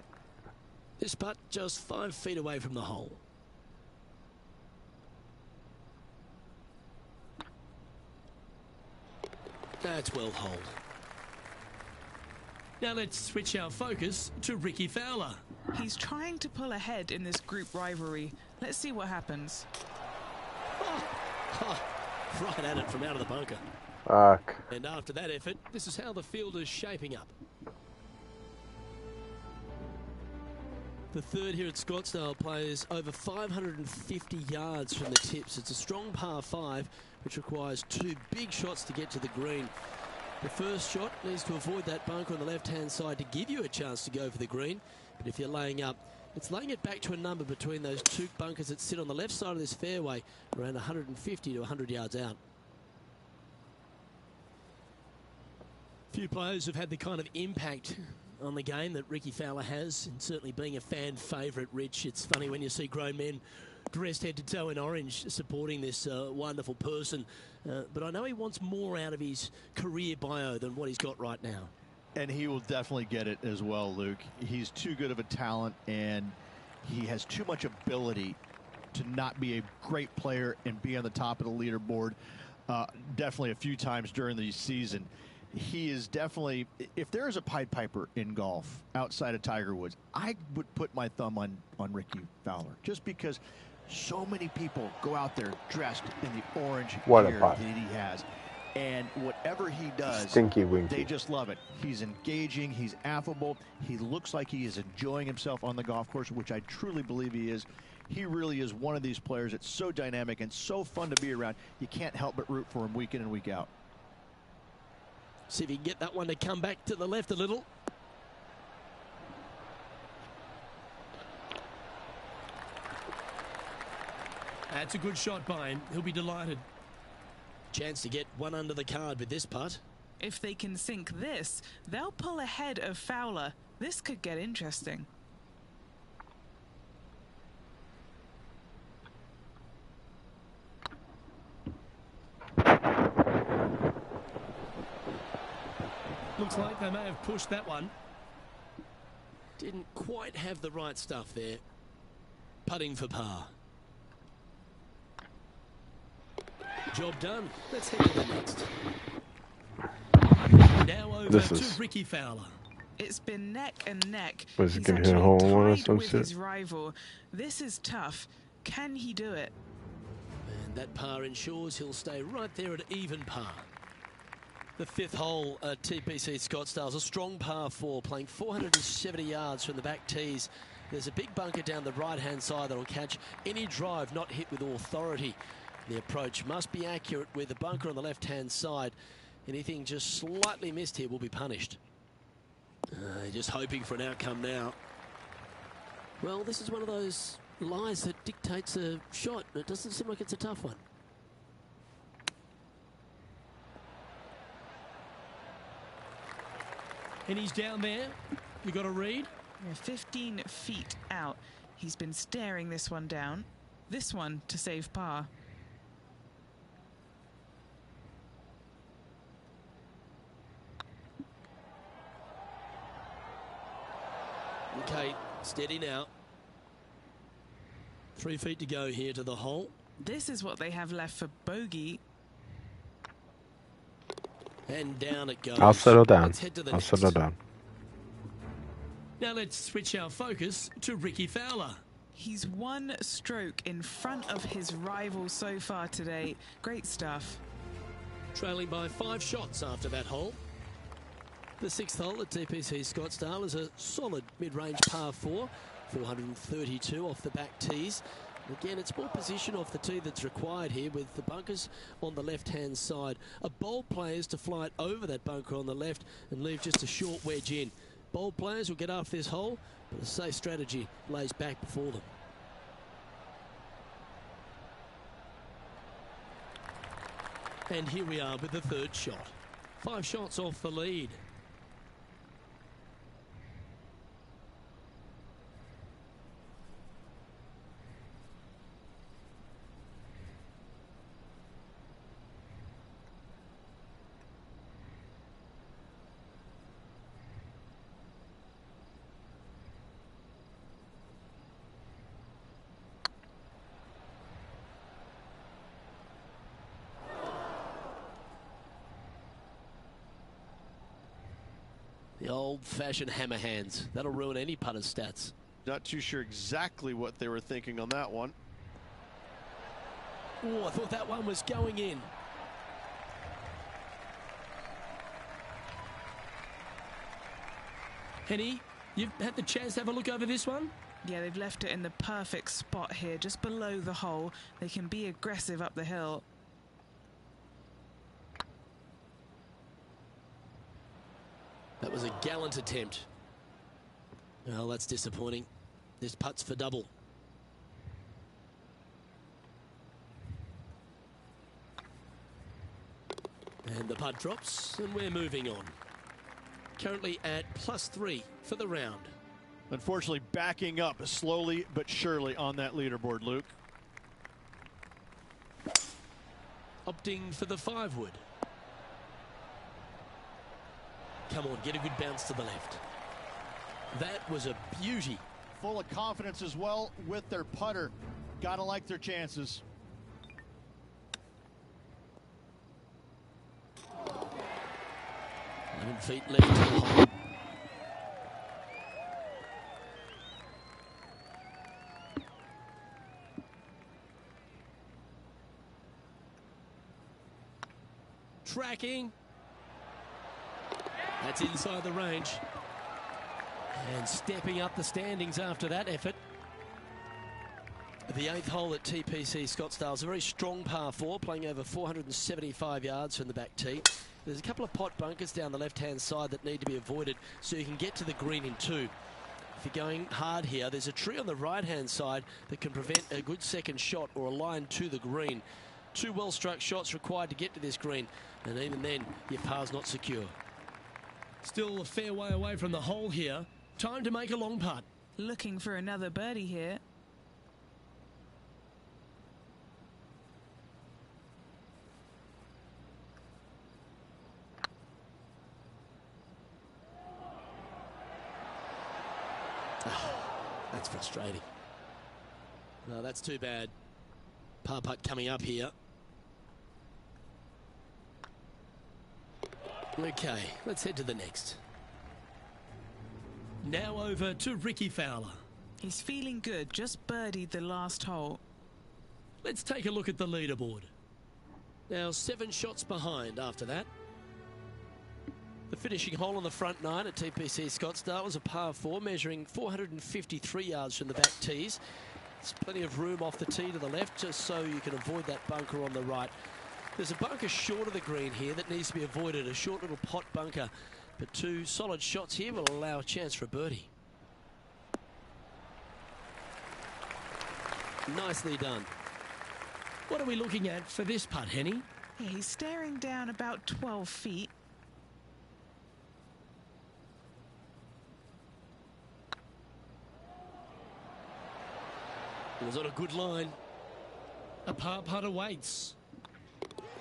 This putt just 5 feet away from the hole. That's well holed. Now let's switch our focus to Ricky Fowler. He's trying to pull ahead in this group rivalry. Let's see what happens. Right at it from out of the bunker. Fuck. And after that effort, this is how the field is shaping up. The third here at Scottsdale plays over 550 yards from the tips. It's a strong par 5, which requires 2 big shots to get to the green. The first shot needs to avoid that bunker on the left-hand side to give you a chance to go for the green. But if you're laying up, it's laying it back to a number between those 2 bunkers that sit on the left side of this fairway, around 150 to 100 yards out. Few players have had the kind of impact on the game that Ricky Fowler has, and certainly being a fan favourite, Rich. It's funny when you see grown men dressed head to toe in orange supporting this wonderful person. But I know he wants more out of his career bio than what he's got right now. And he will definitely get it as well, Luke. He's too good of a talent, and he has too much ability to not be a great player and be on the top of the leaderboard definitely a few times during the season. He is definitely, if there is a Pied Piper in golf outside of Tiger Woods, I would put my thumb on Ricky Fowler, just because so many people go out there dressed in the orange gear that he has. And whatever he does, Stinky Winky, they just love it. He's engaging. He's affable. He looks like he is enjoying himself on the golf course, which I truly believe he is. He really is one of these players that's so dynamic and so fun to be around. You can't help but root for him week in and week out. See if he can get that one to come back to the left a little. That's a good shot by him. He'll be delighted. Chance to get one under the card with this putt. If they can sink this, they'll pull ahead of Fowler. This could get interesting. Looks like they may have pushed that one. Didn't quite have the right stuff there. Putting for par. Job done. Let's head to the next. Now over to Ricky Fowler. It's been neck and neck. Was he He's going to hit a hole in one or tied some with shit? his rival. This is tough. Can he do it? And that par ensures he'll stay right there at even par. The fifth hole at TPC Scottsdale's a strong par 4, playing 470 yards from the back tees. There's a big bunker down the right-hand side that will catch any drive not hit with authority. The approach must be accurate with the bunker on the left-hand side. Anything just slightly missed here will be punished. Just hoping for an outcome now. Well, this is one of those lies that dictates a shot. It doesn't seem like it's a tough one. And he's down there. You got to read. Yeah, 15 feet out. He's been staring this one down. This one to save par. Okay, steady now. 3 feet to go here to the hole. This is what they have left for bogey. And down it goes. I'll settle down. Let's head to the I'll next. settle down. Now let's switch our focus to Ricky Fowler. He's one stroke in front of his rival so far today. Great stuff. Trailing by 5 shots after that hole. The sixth hole at TPC Scottsdale is a solid mid-range par 4, 432 off the back tees. Again, it's more position off the tee that's required here with the bunkers on the left-hand side. A bold players to fly it over that bunker on the left and leave just a short wedge in. Bold players will get after this hole, but a safe strategy lays back before them. And here we are with the third shot. 5 shots off the lead. The old-fashioned hammer hands. That'll ruin any putter's stats. Not too sure exactly what they were thinking on that one. Oh, I thought that one was going in. Henny, you've had the chance to have a look over this one? Yeah, they've left it in the perfect spot here, just below the hole. They can be aggressive up the hill. That was a gallant attempt. Well, that's disappointing. This putt's for double. And the putt drops, and we're moving on. Currently at +3 for the round. Unfortunately, backing up slowly but surely on that leaderboard, Luke. Opting for the 5-wood. Come on, get a good bounce to the left. That was a beauty. Full of confidence as well with their putter. Gotta like their chances. Feet left to the hole. Tracking. That's inside the range. And stepping up the standings after that effort. The 8th hole at TPC Scottsdale is a very strong par 4, playing over 475 yards from the back tee. There's a couple of pot bunkers down the left-hand side that need to be avoided so you can get to the green in 2. If you're going hard here, there's a tree on the right-hand side that can prevent a good second shot or a line to the green. 2 well-struck shots required to get to this green, and even then, your par's not secure. Still a fair way away from the hole here. Time to make a long putt. Looking for another birdie here. That's frustrating. No, that's too bad. Par putt coming up here. Okay, let's head to the next. Now over to Ricky Fowler. He's feeling good, just birdied the last hole. Let's take a look at the leaderboard. Now 7 shots behind after that. The finishing hole on the front nine at TPC Scottsdale was a par 4 measuring 453 yards from the back tees. There's plenty of room off the tee to the left just so you can avoid that bunker on the right. There's a bunker short of the green here that needs to be avoided, a short little pot bunker. But 2 solid shots here will allow a chance for a birdie. Nicely done. What are we looking at for this putt, Henny? Yeah, he's staring down about 12 feet. It was on a good line. A par putt awaits.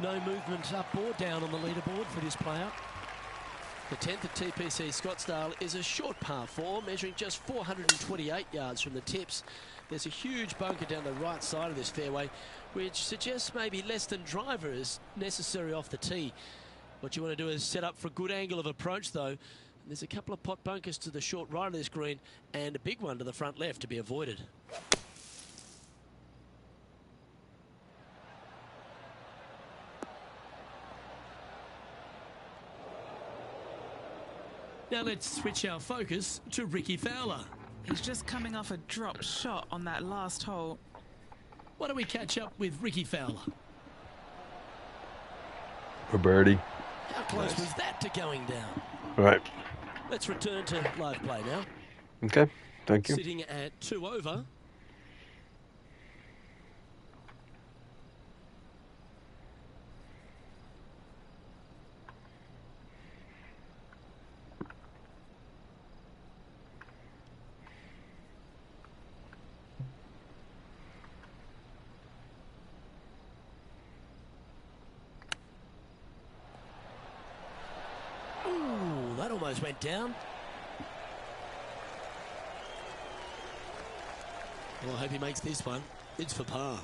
No movement up or down on the leaderboard for this player. The 10th at TPC Scottsdale is a short par 4, measuring just 428 yards from the tips. There's a huge bunker down the right side of this fairway, which suggests maybe less than driver is necessary off the tee. What you want to do is set up for a good angle of approach, though. There's a couple of pot bunkers to the short right of this green and a big one to the front left to be avoided. Now let's switch our focus to Ricky Fowler. He's just coming off a drop shot on that last hole. Why don't we catch up with Ricky Fowler? A birdie. How close was that to going down? Right. Let's return to live play now. Okay. Thank you. Sitting at 2 over. That almost went down. Well, I hope he makes this one. It's for par.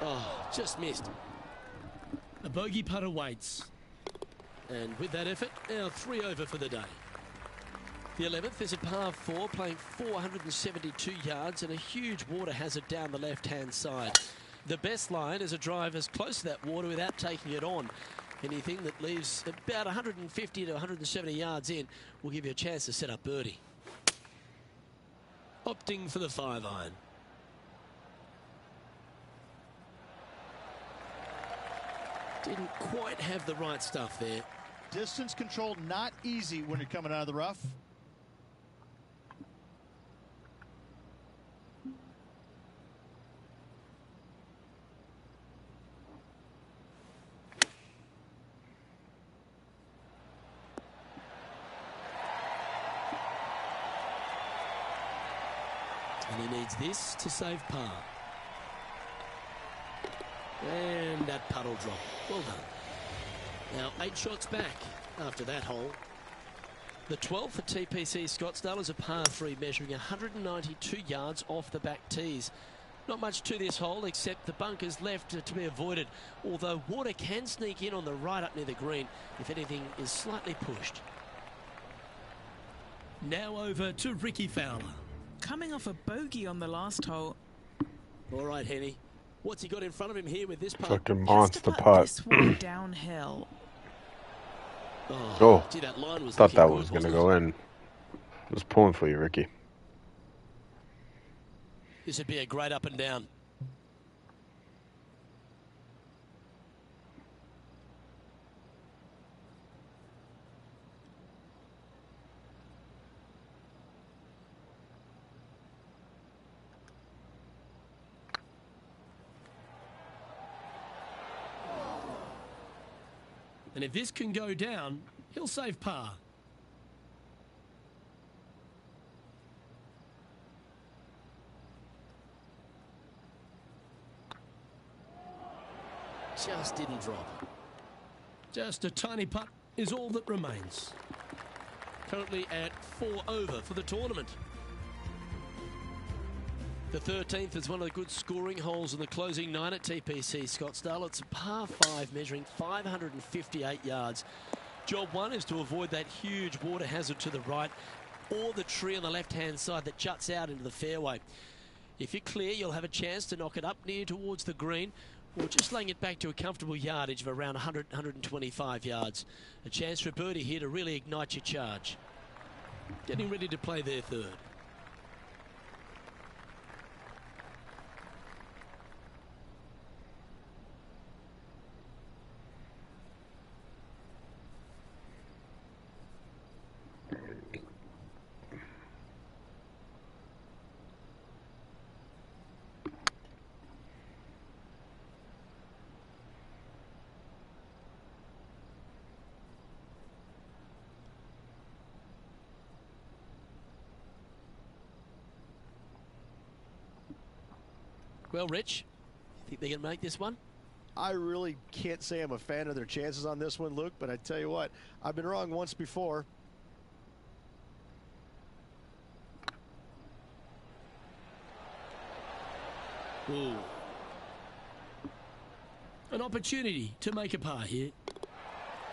Oh, just missed. A bogey putt awaits. And with that effort, now 3 over for the day. The 11th is a par 4, playing 472 yards and a huge water hazard down the left-hand side. The best line is a drive as close to that water without taking it on. Anything that leaves about 150 to 170 yards in will give you a chance to set up birdie. Opting for the 5-iron. Didn't quite have the right stuff there. Distance control not easy when you're coming out of the rough. And he needs this to save par. And that puddle drop. Well done. Now 8 shots back after that hole. The 12th at TPC Scottsdale is a par 3 measuring 192 yards off the back tees. Not much to this hole except the bunkers left to be avoided, although water can sneak in on the right up near the green if anything is slightly pushed. Now over to Ricky Fowler. Coming off a bogey on the last hole. All right, Henny. What's he got in front of him here with this putt? Fucking Has monster to putt putt. this one downhill. Oh, gee, that line was thought looking that good, was going to wasn't go it? in. I was pulling for you, Ricky. This would be a great up and down. And if this can go down, he'll save par. Just didn't drop. Just a tiny putt is all that remains. Currently at 4 over for the tournament. The 13th is one of the good scoring holes in the closing 9 at TPC Scottsdale. It's a par 5 measuring 558 yards. Job 1 is to avoid that huge water hazard to the right or the tree on the left-hand side that juts out into the fairway. If you're clear, you'll have a chance to knock it up near towards the green, or just laying it back to a comfortable yardage of around 100, 125 yards. A chance for a birdie here to really ignite your charge. Getting ready to play their third. Well, Rich, you think they can make this one? I really can't say I'm a fan of their chances on this one, Luke, but I tell you what, I've been wrong once before. Ooh. An opportunity to make a par here.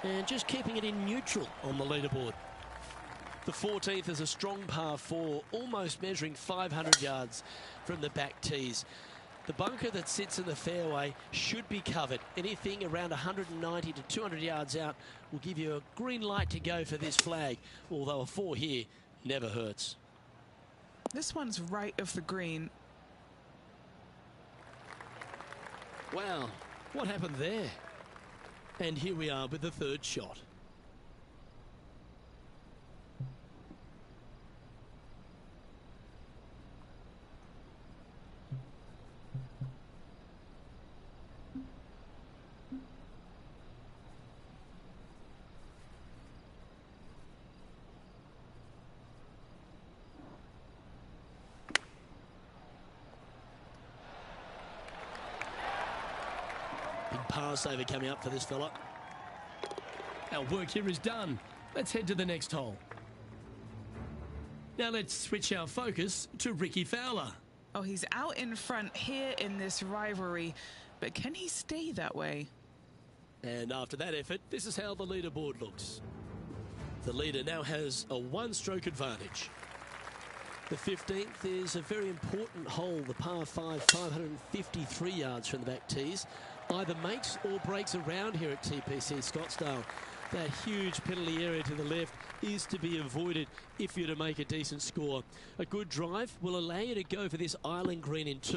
And just keeping it in neutral on the leaderboard. The 14th is a strong par 4, almost measuring 500 yards from the back tees. The bunker that sits in the fairway should be covered. Anything around 190 to 200 yards out will give you a green light to go for this flag, although a 4 here never hurts. This one's right of the green. Wow, what happened there? And here we are with the third shot. Pass over coming up for this fella. Our work here is done. Let's head to the next hole. Now let's switch our focus to Ricky Fowler. Oh, he's out in front here in this rivalry, but can he stay that way? And after that effort, this is how the leaderboard looks. The leader now has a one-stroke advantage. The 15th is a very important hole, the par 5, 553 yards from the back tees. Either makes or breaks around here at TPC Scottsdale. That huge penalty area to the left is to be avoided if you're to make a decent score. A good drive will allow you to go for this island green in 2.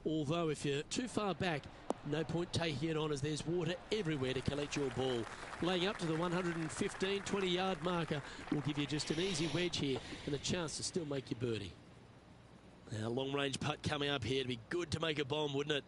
Although if you're too far back, no point taking it on as there's water everywhere to collect your ball. Laying up to the 115, 20-yard marker will give you just an easy wedge here and a chance to still make your birdie. Now, long-range putt coming up here. It'd be good to make a bomb, wouldn't it?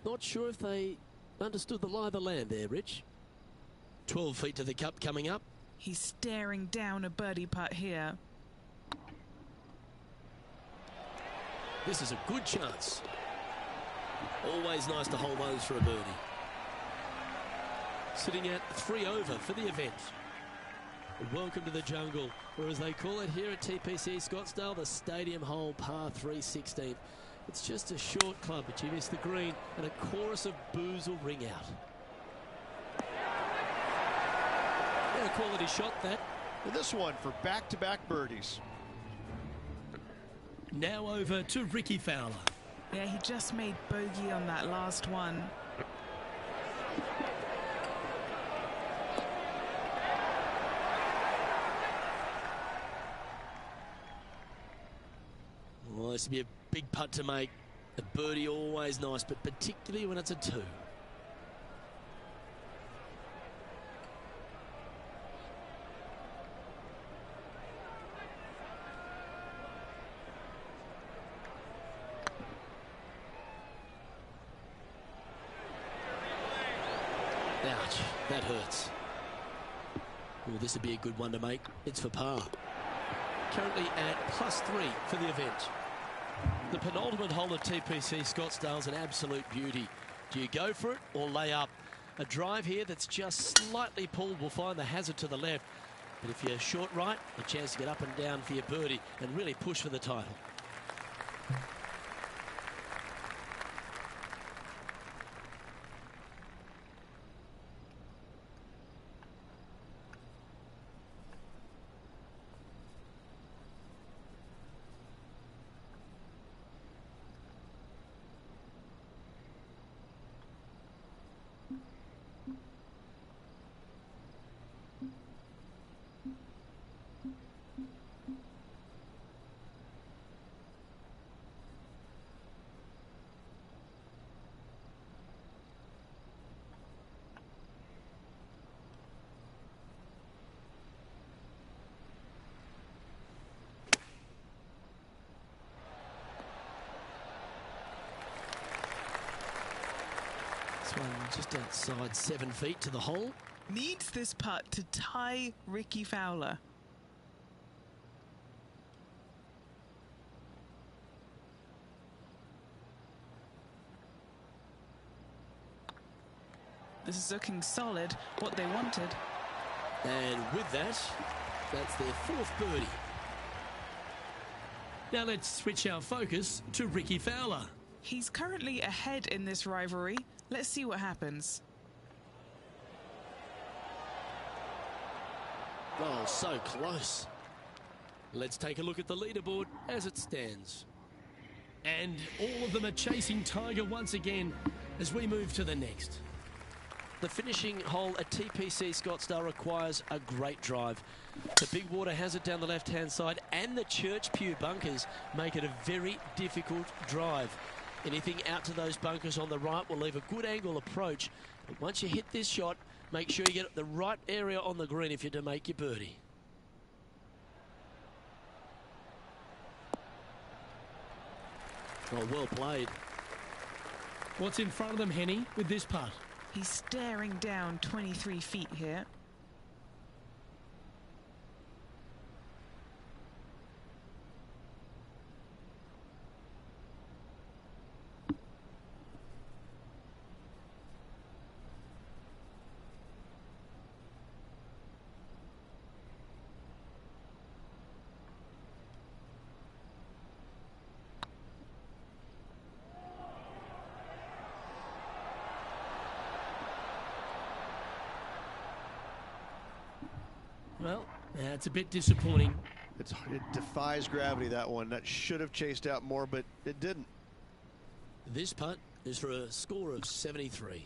Not sure if they understood the lie of the land there, Rich. 12 feet to the cup coming up. He's staring down a birdie putt here. This is a good chance. Always nice to hold those for a birdie. Sitting at 3 over for the event. Welcome to the jungle, or as they call it here at TPC Scottsdale, the stadium hole par 316. It's just a short club, but you miss the green, and a chorus of boos will ring out. Yeah, a quality shot, that. And this one for back-to-back birdies. Now over to Ricky Fowler. Yeah, he just made bogey on that last one. Well, this would be a big putt to make. A birdie always nice, but particularly when it's a 2. Ouch, that hurts. Well, this would be a good one to make. It's for par. Currently at +3 for the event. The penultimate hole at TPC Scottsdale's an absolute beauty. Do you go for it or lay up? A drive here that's just slightly pulled will find the hazard to the left. But if you're short right, a chance to get up and down for your birdie and really push for the title. One just outside 7 feet to the hole. Needs this putt to tie Ricky Fowler. This is looking solid, what they wanted. And with that, that's their 4th birdie. Now let's switch our focus to Ricky Fowler. He's currently ahead in this rivalry. Let's see what happens. Oh, so close. Let's take a look at the leaderboard as it stands. And all of them are chasing Tiger once again as we move to the next. The finishing hole at TPC Scottsdale requires a great drive. The big water hazard down the left-hand side and the church pew bunkers make it a very difficult drive. Anything out to those bunkers on the right will leave a good angle approach. But once you hit this shot, make sure you get the right area on the green if you're to make your birdie. Oh, well played. What's in front of them, Henny, with this putt? He's staring down 23 feet here. Well, that's a bit disappointing. It defies gravity, that one. That should have chased out more, but it didn't. This putt is for a score of 73.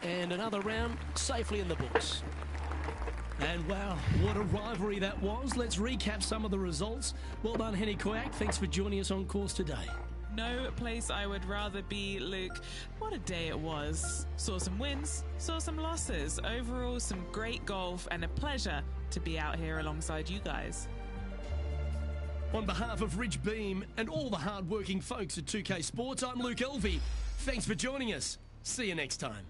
And another round safely in the books. And wow, what a rivalry that was. Let's recap some of the results. Well done, Henny Koyak. Thanks for joining us on course today. No place I would rather be, Luke. What a day it was. Saw some wins, saw some losses. Overall, some great golf and a pleasure to be out here alongside you guys. On behalf of Rich Beam and all the hard-working folks at 2K Sports, I'm Luke Elvey. Thanks for joining us. See you next time.